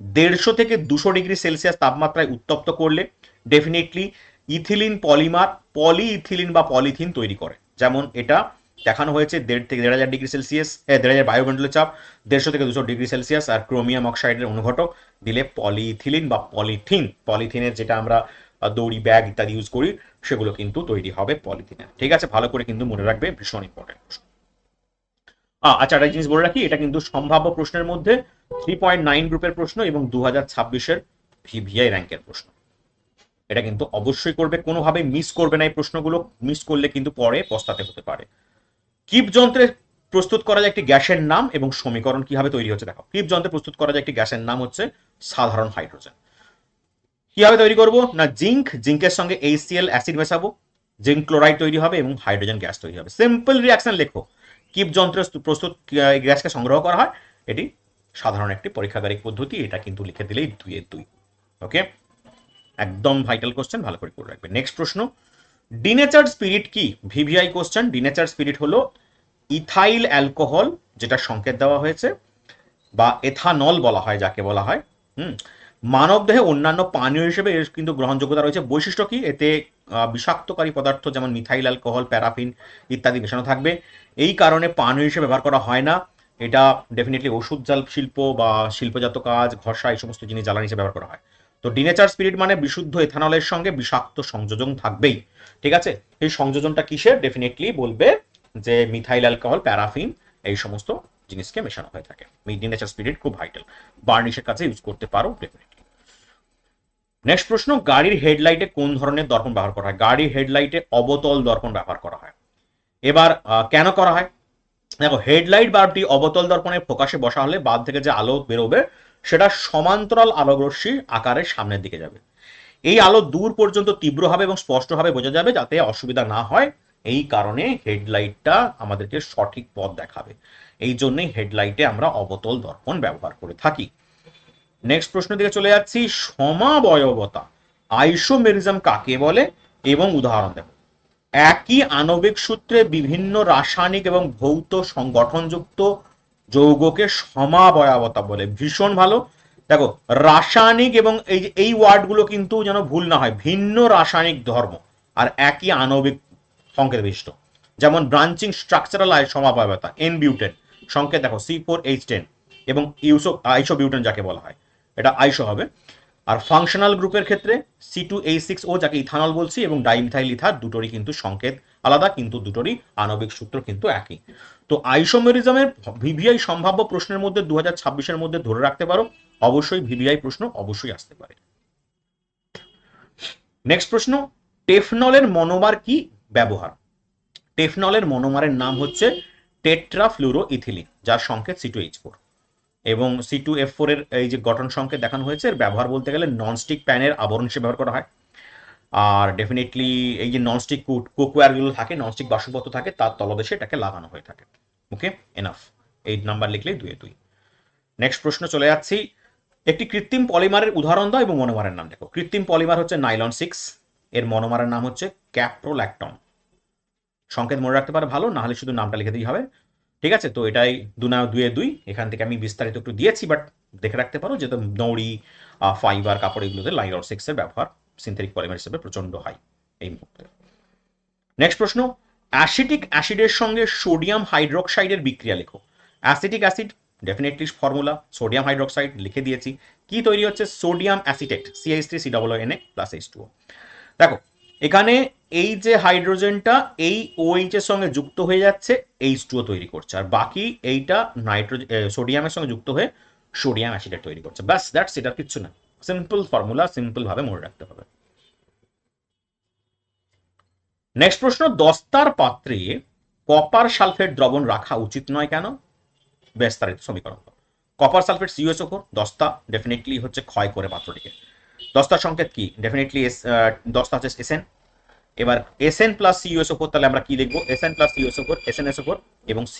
150 থেকে 200 ডিগ্রি সেলসিয়াস তাপমাত্রায় উত্তপ্ত করলে ডেফিনেটলি ইথিলিন পলিমার পলিইথিলিন বা পলিথিন তৈরি করে। যেমন এটা দেখানো হয়েছে 1.5 থেকে 1,500 ডিগ্রি সেলসিয়াস, 1,500 বায়ুমণ্ডলীয় চাপ, 150 থেকে 200 ডিগ্রি সেলসিয়াস, আর ক্রোমিয়াম অক্সাইডের অনুঘটক দিলে পলিইথিলিন বা পলিথিন। পলিথিনের যেটা আমরা দড়ি, ব্যাগ ইত্যাদি ইউজ করি, সেগুলো কিন্তু তৈরি হবে পলিথিনের। ঠিক আছে, ভালো করে কিন্তু মনে রাখবে, ভীষণ ইম্পর্টেন্ট প্রশ্ন। আচ্ছা, একটা জিনিস বলে রাখি, এটা কিন্তু সম্ভাব্য প্রশ্নের মধ্যে 3.9 গ্রুপের প্রশ্ন এবং 2026-এর VVI র্যাঙ্কের প্রশ্ন। এটা কিন্তু অবশ্যই করবে, কোনোভাবে মিস করবে না এই প্রশ্নগুলো, মিস করলে কিন্তু পরে পস্তাতে হতে পারে। কিপ যন্ত্রে প্রস্তুত করা যায় একটি গ্যাসের নাম এবং সমীকরণ কিভাবে তৈরি হচ্ছে দেখো। কিপ যন্ত্রে প্রস্তুত করা যায় একটি গ্যাসের নাম হচ্ছে সাধারণ হাইড্রোজেন। কিভাবে তৈরি করব না, জিঙ্কের সঙ্গে HCl অ্যাসিড মেশাবো, জিঙ্ক ক্লোরাইড তৈরি হবে এবং হাইড্রোজেন গ্যাস তৈরি হবে। সিম্পল রিয়াকশন লেখো, কিপ যন্ত্রে প্রস্তুত গ্যাসকে সংগ্রহ করা হয়, এটি সাধারণ একটি পরীক্ষাগারিক পদ্ধতি, এটা কিন্তু লিখে দিলেই 2 এর 2। ওকে, একদম ভাইটাল কোশ্চেন, ভালো করে করে রাখবে। নেক্সট প্রশ্ন, ডিনেচার স্পিরিট কি? VVI question. ডিনেচার স্পিরিট হলো ইথাইল অ্যালকোহল, যেটা সংকেত দেওয়া হয়েছে, বা এথানল বলা হয় যাকে বলা হয়। হুম, মানবদেহে অন্যান্য পানীয় হিসেবে এর কিন্তু গ্রহণযোগ্যতা রয়েছে। বৈশিষ্ট্য কি? এতে বিষাক্তকারী পদার্থ যেমন মিথাইল অ্যালকোহল, প্যারাফিন ইত্যাদি মেশানো থাকবে। এই কারণে পানীয় হিসেবে ব্যবহার করা হয় না। এটা ডেফিনেটলি ওষুধ জাল শিল্প বা শিল্পজাত কাজ, ঘষা, এই সমস্ত জিনিস জ্বালানি হিসেবে ব্যবহার করা হয়। তো ডিনেচার স্পিরিট মানে বিশুদ্ধ এথানলের সঙ্গে বিষাক্ত সংযোজন থাকবেই। ঠিক আছে, এই সংযোজনটা কিসের? ডেফিনেটলি বলবে যে মিথাইল অ্যালকোহল, প্যারাফিন, এই সমস্ত জিনিসকে মেশানো হয়ে থাকে। ডিনেচার স্পিরিট খুব ভাইটাল, বার্নিশের কাছে ইউজ করতে পারো ডেফিনেটলি। নেক্সট প্রশ্ন, গাড়ির হেডলাইটে কোন ধরনের দর্পণ ব্যবহার করা হয়? গাড়ির হেডলাইটে অবতল দর্পণ ব্যবহার করা হয়। এবার কেন করা হয়? দেখো, হেডলাইট বাল্বটি অবতল দর্পণের ফোকাসে বসা হলে বাল্ব থেকে যে আলো বেরোবে সেটা সমান্তরাল আলোকরশ্মি আকারে সামনের দিকে যাবে। এই আলো দূর পর্যন্ত তীব্রভাবে এবং স্পষ্টভাবে বোঝা যাবে, যাতে অসুবিধা না হয়। এই কারণে হেডলাইটটা আমাদেরকে সঠিক পথ দেখাবে। এই জন্যই হেডলাইটে আমরা অবতল দর্পণ ব্যবহার করে থাকি। নেক্সট প্রশ্ন দিকে চলে যাচ্ছি, সমাবয়বতা আইসোমেরিজম কাকে বলে এবং উদাহরণ দেব। একই আণবিক সূত্রে বিভিন্ন রাসায়নিক এবং ভৌত সংগঠনযুক্ত যৌগকে সমাবয়বতা বলে। ভীষণ ভালো। দেখো, রাসায়নিক এবং এই ওয়ার্ডগুলো কিন্তু যেন ভুল না হয়, ভিন্ন রাসায়নিক ধর্ম আর একই আণবিক সংকেত বিশিষ্ট। যেমন ব্রাঞ্চিং স্ট্রাকচারাল সমাবয়বতা, এন বিউটেন সংকেত দেখো C4H10, এবং আইসোবিউটেন যাকে বলা হয় এটা আইসো হবে। আর ফাংশনাল গ্রুপের ক্ষেত্রে C2H6O যাকে ইথানল বলছি, এবং ডাইমিথাইল ইথার, দুটোরই কিন্তু সংকেত আলাদা, কিন্তু দুটোরই আণবিক সূত্র কিন্তু একই। তো আইসোমেরিজমের ভিভিআই সম্ভাব্য প্রশ্নের মধ্যে 2026-এর মধ্যে ধরে রাখতে পারো, অবশ্যই ভিভিআই প্রশ্ন অবশ্যই আসতে পারে। নেক্সট প্রশ্ন, টেফনলের মনোমার কি ব্যবহার? টেফনলের মনোমারের নাম হচ্ছে টেট্রাফ্লুরো ইথিলিন, যার সংকেত C2H4, এবং C2F4 এর এই যে গঠন সংকেত দেখানো হয়েছে, এর ব্যবহার বলতে গেলে ননস্টিক প্যানের আবরণ হিসেবে ব্যবহার করা হয়। আর ডেফিনেটলি এই যে ননস্টিক কুকওয়্যারগুলো থাকে, ননস্টিক বাসনপত্র থাকে, তার তলদেশে এটাকে লাগানো হয়ে থাকে। ওকে, এনাফ। 8 নাম্বার লিখলেই 2-2। নেক্সট প্রশ্ন চলে যাচ্ছি, একটি কৃত্রিম পলিমারের উদাহরণ দাও এবং মনোমারের নাম দেখো। কৃত্রিম পলিমার হচ্ছে নাইলন 6, এর মনোমারের নাম হচ্ছে ক্যাপ্রোল্যাকটন। সংকেত মনে রাখতে পারে ভালো, না হলে শুধু নামটা লিখে দিই হবে। ঠিক আছে, তো এটাই 2-2, এখান থেকে আমি বিস্তারিত একটু দিয়েছি, বাট দেখে রাখতে পারো, যেহেতু দড়ি, ফাইবার, কাপড়, এগুলোতে নাইলন 6 এর ব্যবহার সিনথেটিক পলিমার হিসেবে প্রচন্ড হাই এই মুহূর্তে। নেক্সট প্রশ্ন, অ্যাসিটিক অ্যাসিডের সঙ্গে সোডিয়াম হাইড্রোক্সাইডের বিক্রিয়া লেখো। Acetic acid definitely formula sodium hydroxide, লিখে দিয়েছি। কি তৈরি হচ্ছে? Sodium acetate, CH3COO+H2O। দেখো, এখানে এই যে হাইড্রোজেনটা এই OH এর সঙ্গে যুক্ত হয়ে যাচ্ছে, H2O তৈরি করছে, আর বাকি এইটা নাইট্রোজেন সোডিয়ামের সঙ্গে যুক্ত হয়ে সোডিয়াম অ্যাসিডেট তৈরি করছে। ব্যাস, দ্যাটস এটা, কিচ্ছু না। সিম্পল ফর্মুলা, সিম্পল ভাবে মনে রাখতে হবে। নেক্সট প্রশ্ন, দস্তার পাত্রে কপার সালফেট দ্রবণ রাখা উচিত নয় কেন? বিস্তারিত সমীকরণ। কপার সালফেট CuSO4, দস্তা ডেফিনেটলি হচ্ছে ক্ষয় করে পাত্রটিকে। দস্তার সংকেত কি? ডেফিনেটলি দস্তা হচ্ছে SN। এবার SN প্লাস CuSO4, তাহলে আমরা কি লিখবো? SN প্লাস CuSO4, SnSO4 এবং C।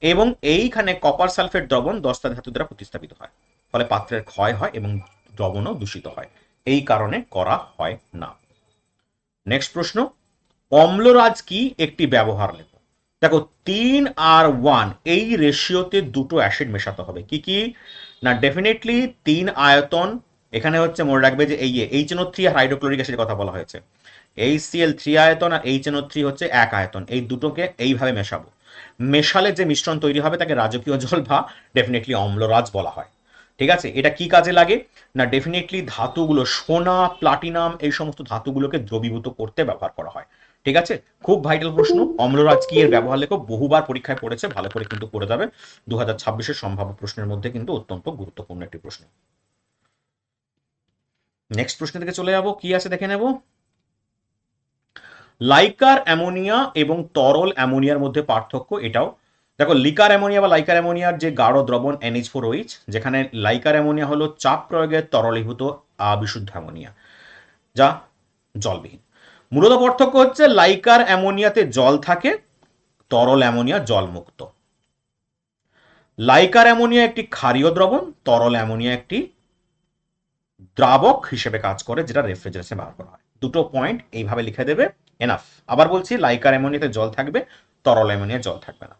এবং এইখানে কপার সালফেট দ্রবণ দস্তা ধাতু দ্বারা প্রতিস্থাপিত হয়, ফলে পাত্রের ক্ষয় হয় এবং দ্রবণও দূষিত হয়। এই কারণে করা হয় না। নেক্সট প্রশ্ন, অম্লরাজ কি একটি ব্যবহার লেখো। দেখো, 3:1 এই রেশিওতে দুটো অ্যাসিড মেশাতে হবে। কি কি? না, ডেফিনেটলি 3 আয়তন, এখানে হচ্ছে মনে রাখবে যে এই HNO3 আর হাইড্রোক্লোরিক অ্যাসিডের কথা বলা হয়েছে। HCl 3 আয়তন আর HNO3 হচ্ছে 1 আয়তন, এই দুটোকে এইভাবে মেশাবো। মেশালে যে মিশ্রণ তৈরি হবে তাকে রাজকীয় জল বা ডেফিনেটলি অম্লরাজ বলা হয়। ঠিক আছে, এটা কি কাজে লাগে? না, ডেফিনেটলি ধাতুগুলো, সোনা, প্লাটিনাম, এই সমস্ত ধাতুগুলোকে দ্রবীভূত করতে ব্যবহার করা হয়। ঠিক আছে, খুব ভাইটাল প্রশ্ন। অম্লরাজ কি এর ব্যবহার লেখো, বহুবার পরীক্ষায় পড়েছে, ভালো করে কিন্তু পড়ে যাবে। 2026-এর সম্ভাব্য প্রশ্নের মধ্যে কিন্তু অত্যন্ত গুরুত্বপূর্ণ একটি প্রশ্ন। নেক্সট প্রশ্নের দিকে চলে যাব, কি আছে দেখে নেব। লাইকার অ্যামোনিয়া এবং তরল অ্যামোনিয়ার মধ্যে পার্থক্য, এটাও দেখো লিকার অ্যামোনিয়া বা লাইকার অ্যামোনিয়ার যে গাঢ় দ্রবণ NH4OH, যেখানে লাইকার অ্যামোনিয়া হলো চাপ প্রয়োগে তরলীভূত বিশুদ্ধ অ্যামোনিয়া যা জলবিহীন। মূলত পার্থক্য হচ্ছে লাইকার অ্যামোনিয়াতে জল থাকে, তরল অ্যামোনিয়া জলমুক্ত। লাইকার অ্যামোনিয়া একটি ক্ষারীয় দ্রবণ, তরল অ্যামোনিয়া একটি দ্রাবক হিসেবে কাজ করে, যেটা রেফ্রিজারেশনে ব্যবহার করা হয়। দুটো পয়েন্ট এইভাবে লিখে দেবে, এনাফ। আবার বলছি, লাইকার অ্যামোনিয়াতে জল থাকবে, তরল অ্যামোনিয়া জল থাকবে না।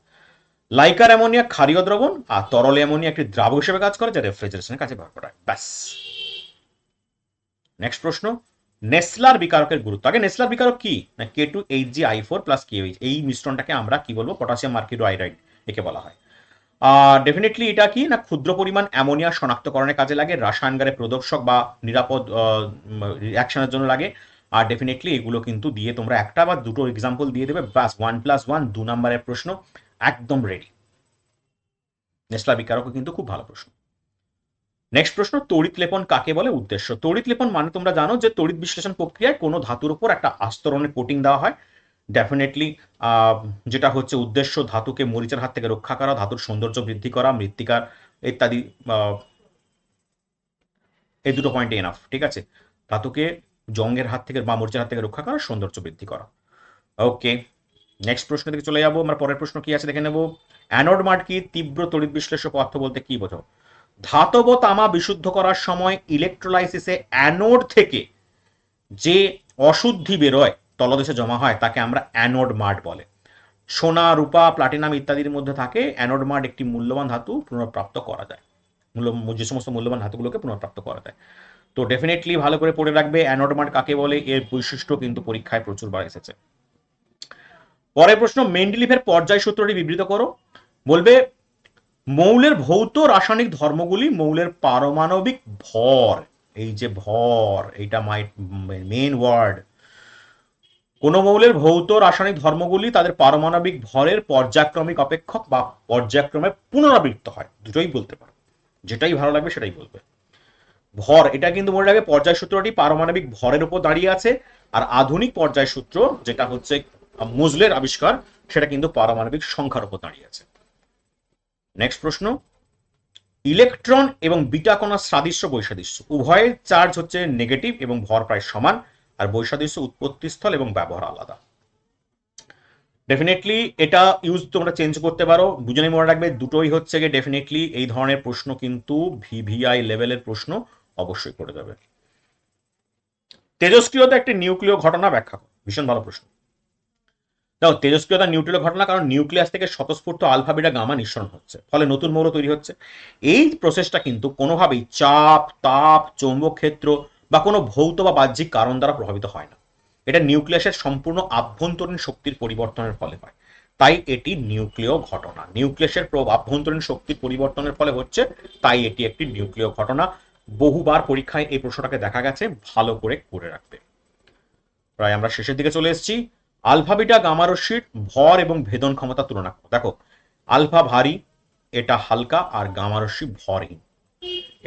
লাইকার অ্যামোনিয়া ক্ষারীয় দ্রবণ আর তরল অ্যামোনিয়া একটি দ্রাবক হিসেবে কাজ করে, যা রেফ্রিজারেশনের কাজে ব্যবহার করা হয়। ব্যাস। নেক্সট প্রশ্ন, নেসলার বিকারকের গুরুত্ব। আগে নেসলার বিকারক কি না, K2HgI4 + KOH, এই মিশ্রণটাকে আমরা কি বলবো, পটাশিয়াম মার্কিউরোআইডাইড একে বলা হয়। ডেফিনেটলি এটা কি না, ক্ষুদ্র পরিমাণ অ্যামোনিয়া শনাক্তকরণে কাজে লাগে, রসায়নগারে প্রদর্শক বা নিরাপদ রিঅ্যাকশনের জন্য লাগে। আর ডেফিনেটলি এগুলো কিন্তু দিয়ে তোমরা একটা বা দুটো এক্সাম্পল দিয়ে দেবে, বাস 1+1 2 নম্বরের প্রশ্ন একদম রেডি। নেসলার বিকারকও কিন্তু খুব ভালো প্রশ্ন। নেক্সট প্রশ্ন, তড়িৎ লেপন কাকে বলে, উদ্দেশ্য। তড়িৎ লেপন মানে তোমরা জানো যে তড়িৎ বিশ্লেষণ প্রক্রিয়ায় কোনো ধাতুর উপর একটা আস্তরণের কোটিং দেওয়া হয়। ডেফিনেটলি যেটা হচ্ছে উদ্দেশ্য, ধাতুকে মরিচার হাত থেকে রক্ষা করা, ধাতুর সৌন্দর্য বৃদ্ধি করা, মৃত্তিকার ইত্যাদি। এই দুটো পয়েন্ট এনাফ, ঠিক আছে। ধাতুকে জঙ্গের হাত থেকে বা মরিচার হাত থেকে রক্ষা করা, সৌন্দর্য বৃদ্ধি করা। ওকে, নেক্সট প্রশ্ন দিকে চলে যাবো আমরা। পরের প্রশ্ন কি আছে দেখে নেব। অ্যানোড মাড কি, তীব্র তড়িৎ বিশ্লেষ্য পদার্থ বলতে কি বোঝো। ধাতব তামা বিশুদ্ধ করার সময় ইলেকট্রোলাইসিসে অ্যানোড থেকে যে অশুদ্ধি বেরোয়, তলদেশে জমা হয়, তাকে আমরা অ্যানোড মাড বলে। সোনা, রূপা, প্লাটিনাম ইত্যাদির মধ্যে থাকে অ্যানোড মাড একটি মূল্যবান ধাতু পুনর্প্রাপ্ত করা যায়। যে সমস্ত মূল্যবান ধাতুগুলোকে পুনর্প্রাপ্ত করা যায়। তো ডেফিনেটলি ভালো করে পড়ে রাখবে অ্যানোড মাড কাকে বলে, এর বৈশিষ্ট্য কিন্তু পরীক্ষায় প্রচুরবার এসেছে। পরের প্রশ্ন, মেন্ডেলিভের পর্যায় সূত্রটি বিবৃত করো। বলবে মৌলের ভৌত রাসায়নিক ধর্মগুলি মৌলের পারমাণবিক ভর, এই যে ভর, এইটা মেইন ওয়ার্ড। কোন মৌলের ভৌত রাসায়নিক ধর্মগুলি তাদের পারমাণবিক ভরের পর্যায়ক্রমিক অপেক্ষক বা পর্যায়ক্রমে পুনরাবৃত্ত হয়, দুটোই বলতে পারো, যেটাই ভালো লাগবে সেটাই বলবে। ভর, এটা কিন্তু মনে রাখবে পর্যায় সূত্রটি পারমাণবিক ভরের উপর দাঁড়িয়ে আছে, আর আধুনিক পর্যায় সূত্র যেটা হচ্ছে মোজলের আবিষ্কার, সেটা কিন্তু পারমাণবিক সংখ্যার উপর দাঁড়িয়ে আছে। নেক্সট প্রশ্ন, ইলেকট্রন এবং বিটা কণার সাদৃশ্য বৈসাদৃশ্য। উভয়ের চার্জ হচ্ছে নেগেটিভ এবং ভর প্রায় সমান, আর বৈসাদৃশ্য উৎপত্তি স্থল এবং ব্যবহার আলাদা। ডেফিনেটলি এটা ইউজ তোমরা চেঞ্জ করতে পারো, দুজনেই মনে রাখবে দুটোই হচ্ছে গিয়ে ডেফিনেটলি এই ধরনের প্রশ্ন কিন্তু ভিভিআই লেভেলের প্রশ্ন অবশ্যই করে দেবে। তেজস্ক্রিয়তা একটি নিউক্লিয় ঘটনা ব্যাখ্যা করো, ভীষণ ভালো প্রশ্ন। দেখো, তেজস্ক্রিয়তা নিউক্লিয় ঘটনা, কারণ নিউক্লিয়াস থেকে স্বতঃস্ফূর্ত আলফা বিটা গামা নিঃসরণ হচ্ছে, ফলে নতুন মৌল তৈরি হচ্ছে। এই প্রসেসটা কিন্তু কোনোভাবেই চাপ, তাপ, চৌম্বক ক্ষেত্র বা কোনো ভৌত বা বাহ্যিক কারণ দ্বারা প্রভাবিত হয় না। এটা নিউক্লিয়াসের সম্পূর্ণ আভ্যন্তরীণ শক্তির পরিবর্তনের ফলে হয়, তাই এটি নিউক্লিয় ঘটনা। নিউক্লিয়াসের আভ্যন্তরীণ শক্তির পরিবর্তনের ফলে হচ্ছে, তাই এটি একটি নিউক্লিয় ঘটনা। বহুবার পরীক্ষায় এই প্রশ্নটাকে দেখা গেছে, ভালো করে করে রাখবে। প্রায় আমরা শেষের দিকে চলে এসেছি। আলফা বিটা গামা রশ্মির ভর এবং ভেদন ক্ষমতা তুলনা করো। দেখো, আলফা ভারী, এটা হালকা, আর গামা রশ্মি ভরহীন।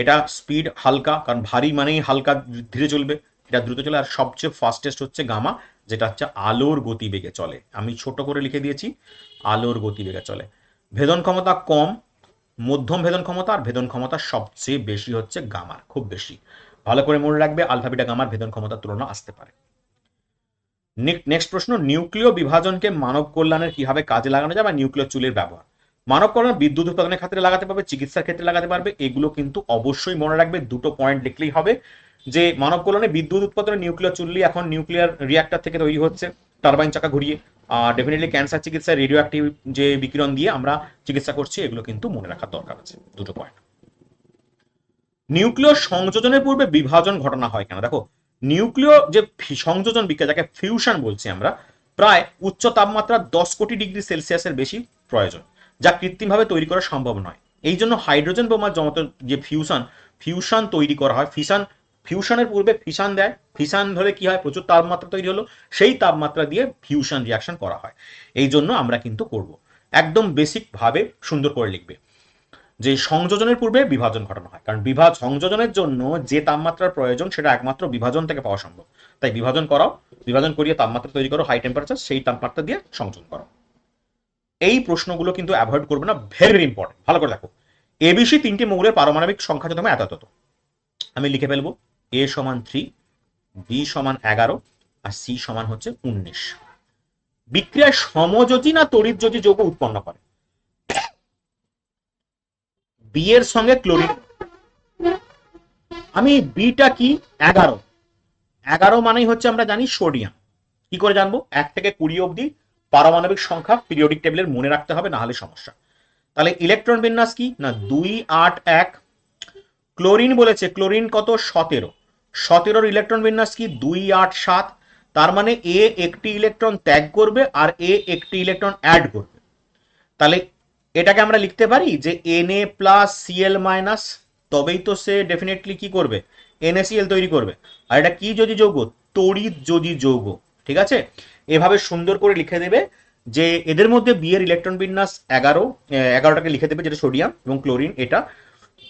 এটা স্পিড হালকা, কারণ ভারী মানেই হালকা, ধীরে চলবে, এটা দ্রুত চলে। আর সবচেয়ে ফাস্টেস্ট হচ্ছে গামা, যেটা হচ্ছে আলোর গতিবেগে চলে। আমি ছোট করে লিখে দিয়েছি, আলোর গতিবেগে চলে। ভেদন ক্ষমতা কম, মধ্যম ভেদন ক্ষমতা, আর ভেদন ক্ষমতা সবচেয়ে বেশি হচ্ছে গামার, খুব বেশি। ভালো করে মনে রাখবে, আলফা বিটা গামার ভেদন ক্ষমতার তুলনা আসতে পারে। নেক্সট প্রশ্ন, নিউক্লিয় বিভাজনকে মানব কল্যাণের কিভাবে কাজে লাগানো যায়, বা নিউক্লিয় চুলের ব্যবহার। মানব কল্যাণ বিদ্যুৎ উৎপাদনের ক্ষেত্রে লাগাতে পারবে, চিকিৎসার ক্ষেত্রে লাগাতে পারবে। এগুলো কিন্তু অবশ্যই মনে রাখবে, দুটো পয়েন্ট লিখলেই হবে, যে মানব কল্যাণে বিদ্যুৎ উৎপাদনে নিউক্লিয়ার চুল্লি এখন নিউক্লিয়ার রিঅ্যাক্টর থেকে তৈরি হচ্ছে, টারবাইন চাকা ঘুরিয়ে। ডেফিনেটলি ক্যান্সার চিকিৎসায় রেডিও অ্যাক্টিভ যে বিকিরণ দিয়ে আমরা চিকিৎসা করছি, এগুলো কিন্তু মনে রাখার দরকার আছে, দুটো পয়েন্ট। নিউক্লিয় সংযোজনের পূর্বে বিভাজন ঘটনা হয় কেন। দেখো, নিউক্লিয় যে সংযোজন বিক্রিয়া, যাকে ফিউশন বলছি আমরা, প্রায় উচ্চ তাপমাত্রা 10 কোটি ডিগ্রি সেলসিয়াসের বেশি প্রয়োজন, যা কৃত্রিমভাবে তৈরি করা সম্ভব নয়। এই জন্য হাইড্রোজেন বোমার মতো যে ফিউশন তৈরি করা হয়, ফিউশনের পূর্বে ফিশন দেয়, ফিশন ধরে কি হয়, প্রচুর তাপমাত্রা তৈরি হলো, সেই তাপমাত্রা দিয়ে ফিউশন রিয়াকশন করা হয়। এই জন্য আমরা কিন্তু করব, একদম বেসিক ভাবে সুন্দর করে লিখবে যে সংযোজনের পূর্বে বিভাজন ঘটানো হয়, কারণ সংযোজনের জন্য যে তাপমাত্রার প্রয়োজন সেটা একমাত্র বিভাজন থেকে পাওয়া সম্ভব। তাই বিভাজন করাও, বিভাজন করিয়ে তাপমাত্রা তৈরি করো হাই টেম্পারেচার, সেই তাপমাত্রা দিয়ে সংযোজন করো। এই প্রশ্নগুলো কিন্তু অ্যাভয়েড করবে না, ভেরি ভেরি ইম্পর্টেন্ট। ভালো করে দেখো, এবিসি তিনটি মৌলের পারমাণবিক সংখ্যা যদি এত এত, আমি লিখে ফেলবো এ সমান 3, বি সমান 11 আর সি সমান হচ্ছে 19। বিক্রিয়ায় সমযোজী না তড়িৎযোজী যৌগ উৎপন্ন করে? বি এর সঙ্গে ক্লোরিন, আমি বিটা কি 11, 11 মানেই হচ্ছে আমরা জানি সোডিয়াম। কি করে জানবো? 1 থেকে 20 অবধি পারমাণবিক সংখ্যা পিরিয়ডিক টেবিলের মনে রাখতে হবে, না হলে সমস্যা। তাহলে ইলেকট্রন বিন্যাস কি না 2 8 1। ক্লোরিন বলেছে, ক্লোরিন কত 17, 17 ইলেকট্রন বিন্যাস কি 2 8 7। তার মানে এ একটি ইলেকট্রন ত্যাগ করবে আর এ একটি ইলেকট্রন অ্যাড করবে। তাহলে এটাকে আমরা লিখতে পারি যে Na প্লাস Cl মাইনাস, তবেই তো সে ডেফিনেটলি কি করবে, NaCl তৈরি করবে। আর এটা কি যোজী যৌগ? তড়িৎ যোজী যৌগ। ঠিক আছে, এভাবে সুন্দর করে লিখে দেবে যে এদের মধ্যে বি এর ইলেকট্রন বিন্যাস 11টাকে লিখে দেবে, যেটা সোডিয়াম এবং ক্লোরিন। এটা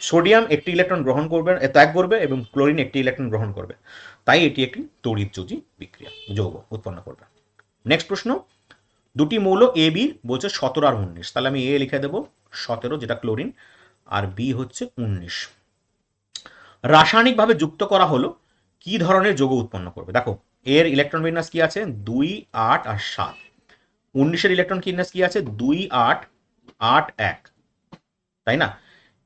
সোডিয়াম একটি ইলেকট্রন গ্রহণ করবে, ত্যাগ করবে, এবং ক্লোরিন একটি ইলেকট্রন গ্রহণ করবে। তাই এটি একটি তড়িৎ যোজী বিক্রিয়া, যৌগ উৎপন্ন করবে। নেক্সট প্রশ্ন, দুটি মৌল এ বি বলছে 17 আর 19। তাহলে আমি এ লিখে দেবো 17 যেটা ক্লোরিন, আর বি হচ্ছে 19। রাসায়নিকভাবে যুক্ত করা হলো কি ধরনের যৌগ উৎপন্ন করবে? দেখো এর ইলেকট্রন বিন্যাস কি আছে 2 8 আর 7। 19 এর ইলেকট্রন বিন্যাস কি আছে 2 8 8 1, তাই না?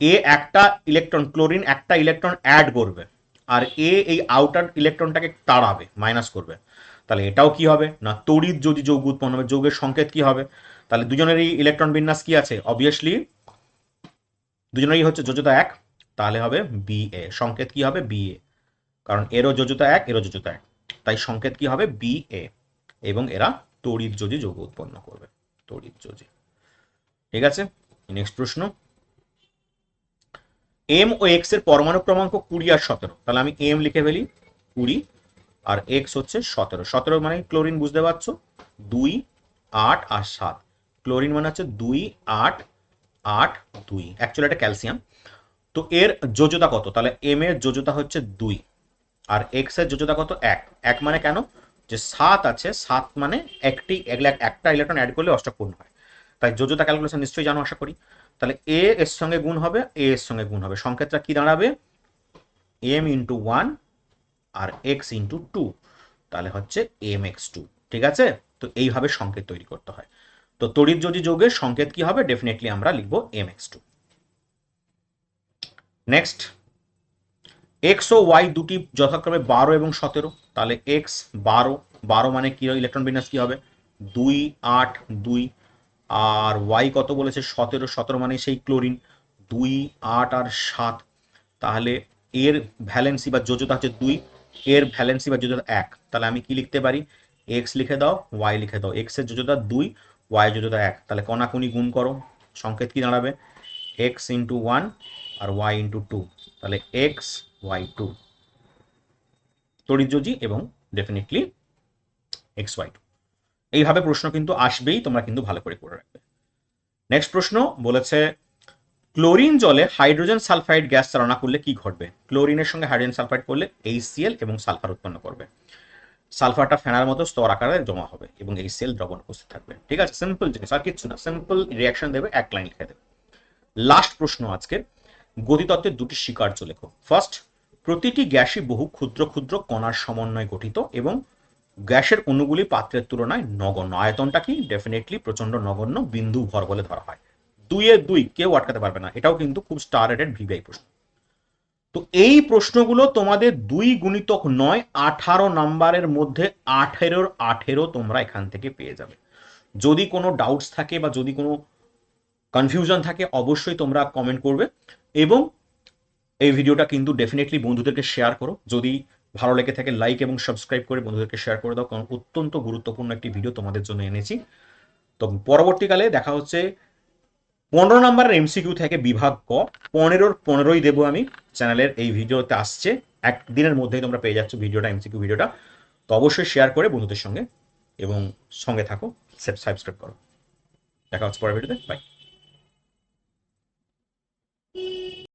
এ একটা ইলেকট্রন, ক্লোরিন একটা ইলেকট্রন অ্যাড করবে, আর এ এই আউটার ইলেকট্রনটাকে তাড়াবে, মাইনাস করবে। তাহলে এটাও কি হবে না তড়িৎ যদি যৌগ উৎপন্ন হবে। যৌগের সংকেত কি হবে? তাহলে দুজনেরই ইলেকট্রন বিন্যাস কি আছে, অবভিয়াসলি দুজনেরই হচ্ছে যোজ্যতা 1, তাহলে হবে বি এ। সংকেত কি হবে বি এ, কারণ এরও যোজ্যতা 1 এরও যোজ্যতা 1, তাই সংকেত কি হবে বি এ। এবং এরা তড়িৎ যোজী যৌগ উৎপন্ন করবে, তড়িৎ যোজী। ঠিক আছে, নেক্সট প্রশ্ন, এম ও এক্স এর পরমাণু ক্রমাঙ্ক 20 আর 17। তাহলে আমি এম লিখে ফেলি 20 আর এক্স হচ্ছে 17। 17 মানে ক্লোরিন, বুঝতে পারছো 2 8 আর 7। ক্লোরিন মানে হচ্ছে 2 8 8 2, অ্যাকচুয়ালি এটা ক্যালসিয়াম। তো এর যোজ্যতা কত? তাহলে এম এর যোজ্যতা হচ্ছে 2 আর এক্স এর যোজ্যতা কত 1। 1 মানে কেন, যে 7 আছে, 7 মানে একটা ইলেকট্রন অ্যাড করলে অষ্টক পূর্ণ হয়। তাই যোজ্যতা ক্যালকুলেশন নিশ্চয়ই জানো আশা করি। তাহলে এ এর সঙ্গে গুণ হবে, এ এর সঙ্গে গুণ হবে, সংকেতটা কি দাঁড়াবে এম ইন্টু 1 আর এক্স ইন্টু 2, তাহলে হচ্ছে এম এক্স 2। ঠিক আছে, তো এইভাবে সংকেত তৈরি করতে হয়। তো তড়িৎ যোজী যৌগের সংকেত কি হবে, ডেফিনেটলি আমরা লিখবো এম এক্স 2। নেক্সট, এক্স ও ওয়াই দুটি যথাক্রমে 12 এবং 17। তাহলে এক্স 12, 12 মানে কি ইলেকট্রন বিন্যাস কি হবে 2 8 2, আর ওয়াই কত বলেছে 17, 17 মানে সেই ক্লোরিন 2 8 আর 7। তাহলে এর ভ্যালেন্সি বা যোজ্যতা হচ্ছে 2, এর ভ্যালেন্সি বা যোজ্যতা 1। তাহলে আমি কি লিখতে পারি, এক্স লিখে দাও, ওয়াই লিখে দাও। এক্স এর যোজ্যতা 2, ওয়াই যোজ্যতা 1, তাহলে কণাকুনি গুণ করো, সংকেত কি দাঁড়াবে এক্স ইন্টু 1 আর ওয়াই ইন্টু 2, তাহলে এক্স ওয়াই 2 তড়িৎযোজী এবং ডেফিনেটলি এক্স ওয়াই 2। এইভাবে প্রশ্ন কিন্তু আসবেই, তোমরা কিন্তু ভালো করে করে রাখবে। নেক্সট প্রশ্ন বলেছে ক্লোরিন জলে হাইড্রোজেন সালফাইড গ্যাস চালনা করলে কি ঘটবে? ক্লোরিনের সঙ্গে হাইড্রোজেন সালফাইড করলে HCl এবং সালফার উৎপন্ন করবে। সালফারটা ফেনার মতো স্তর আকারে জমা হবে এবং HCl দ্রবণ উপস্থিত থাকবে। ঠিক আছে, সিম্পল জিনিস, আর কিচ্ছু না, সিম্পল রিয়াকশন দেবে, এক লাইন লিখে দেবে। লাস্ট প্রশ্ন আজকে, গতিতত্ত্বের দুটি স্বীকার্য লেখো। ফার্স্ট, প্রতিটি গ্যাসই বহু ক্ষুদ্র ক্ষুদ্র কণার সমন্বয়ে গঠিত এবং গ্যাসের অণুগুলি পাত্রের তুলনায় নগণ্য। আয়তনটা কি ডেফিনেটলি প্রচন্ড নগণ্য, বিন্দু ভর বলে ধরা হয়। 2 এ 2 কেউ আটকাতে পারবে না, এটাও কিন্তু খুব স্টার রেটেড ভিভিআই প্রশ্ন। তো এই প্রশ্নগুলো তোমাদের 2 গুণিতক 9 18 নাম্বারের মধ্যে 18 তোমরা এখান থেকে পেয়ে যাবে। যদি কোনো ডাউটস থাকে বা যদি কোনো কনফিউশন থাকে অবশ্যই তোমরা কমেন্ট করবে, এবং এই ভিডিওটা কিন্তু ডেফিনেটলি বন্ধুদেরকে শেয়ার করো। যদি ভালো লেগে থাকে লাইক এবং সাবস্ক্রাইব করে বন্ধুদেরকে শেয়ার করে দাও, কারণ অত্যন্ত গুরুত্বপূর্ণ একটি ভিডিও তোমাদের জন্য এনেছি। তো পরবর্তীকালে দেখা হচ্ছে 15 নম্বরের এমসিকিউ থেকে বিভাগ ক, 15-র 15ই দেবো আমি। চ্যানেলের এই ভিডিওতে আসছে, একদিনের মধ্যেই তোমরা পেয়ে যাচ্ছ ভিডিওটা, এমসিকিউ ভিডিওটা। তো অবশ্যই শেয়ার করে বন্ধুদের সঙ্গে এবং সঙ্গে থাকো, সাবস্ক্রাইব করো। দেখা হচ্ছে পরের ভিডিওতে, বাই।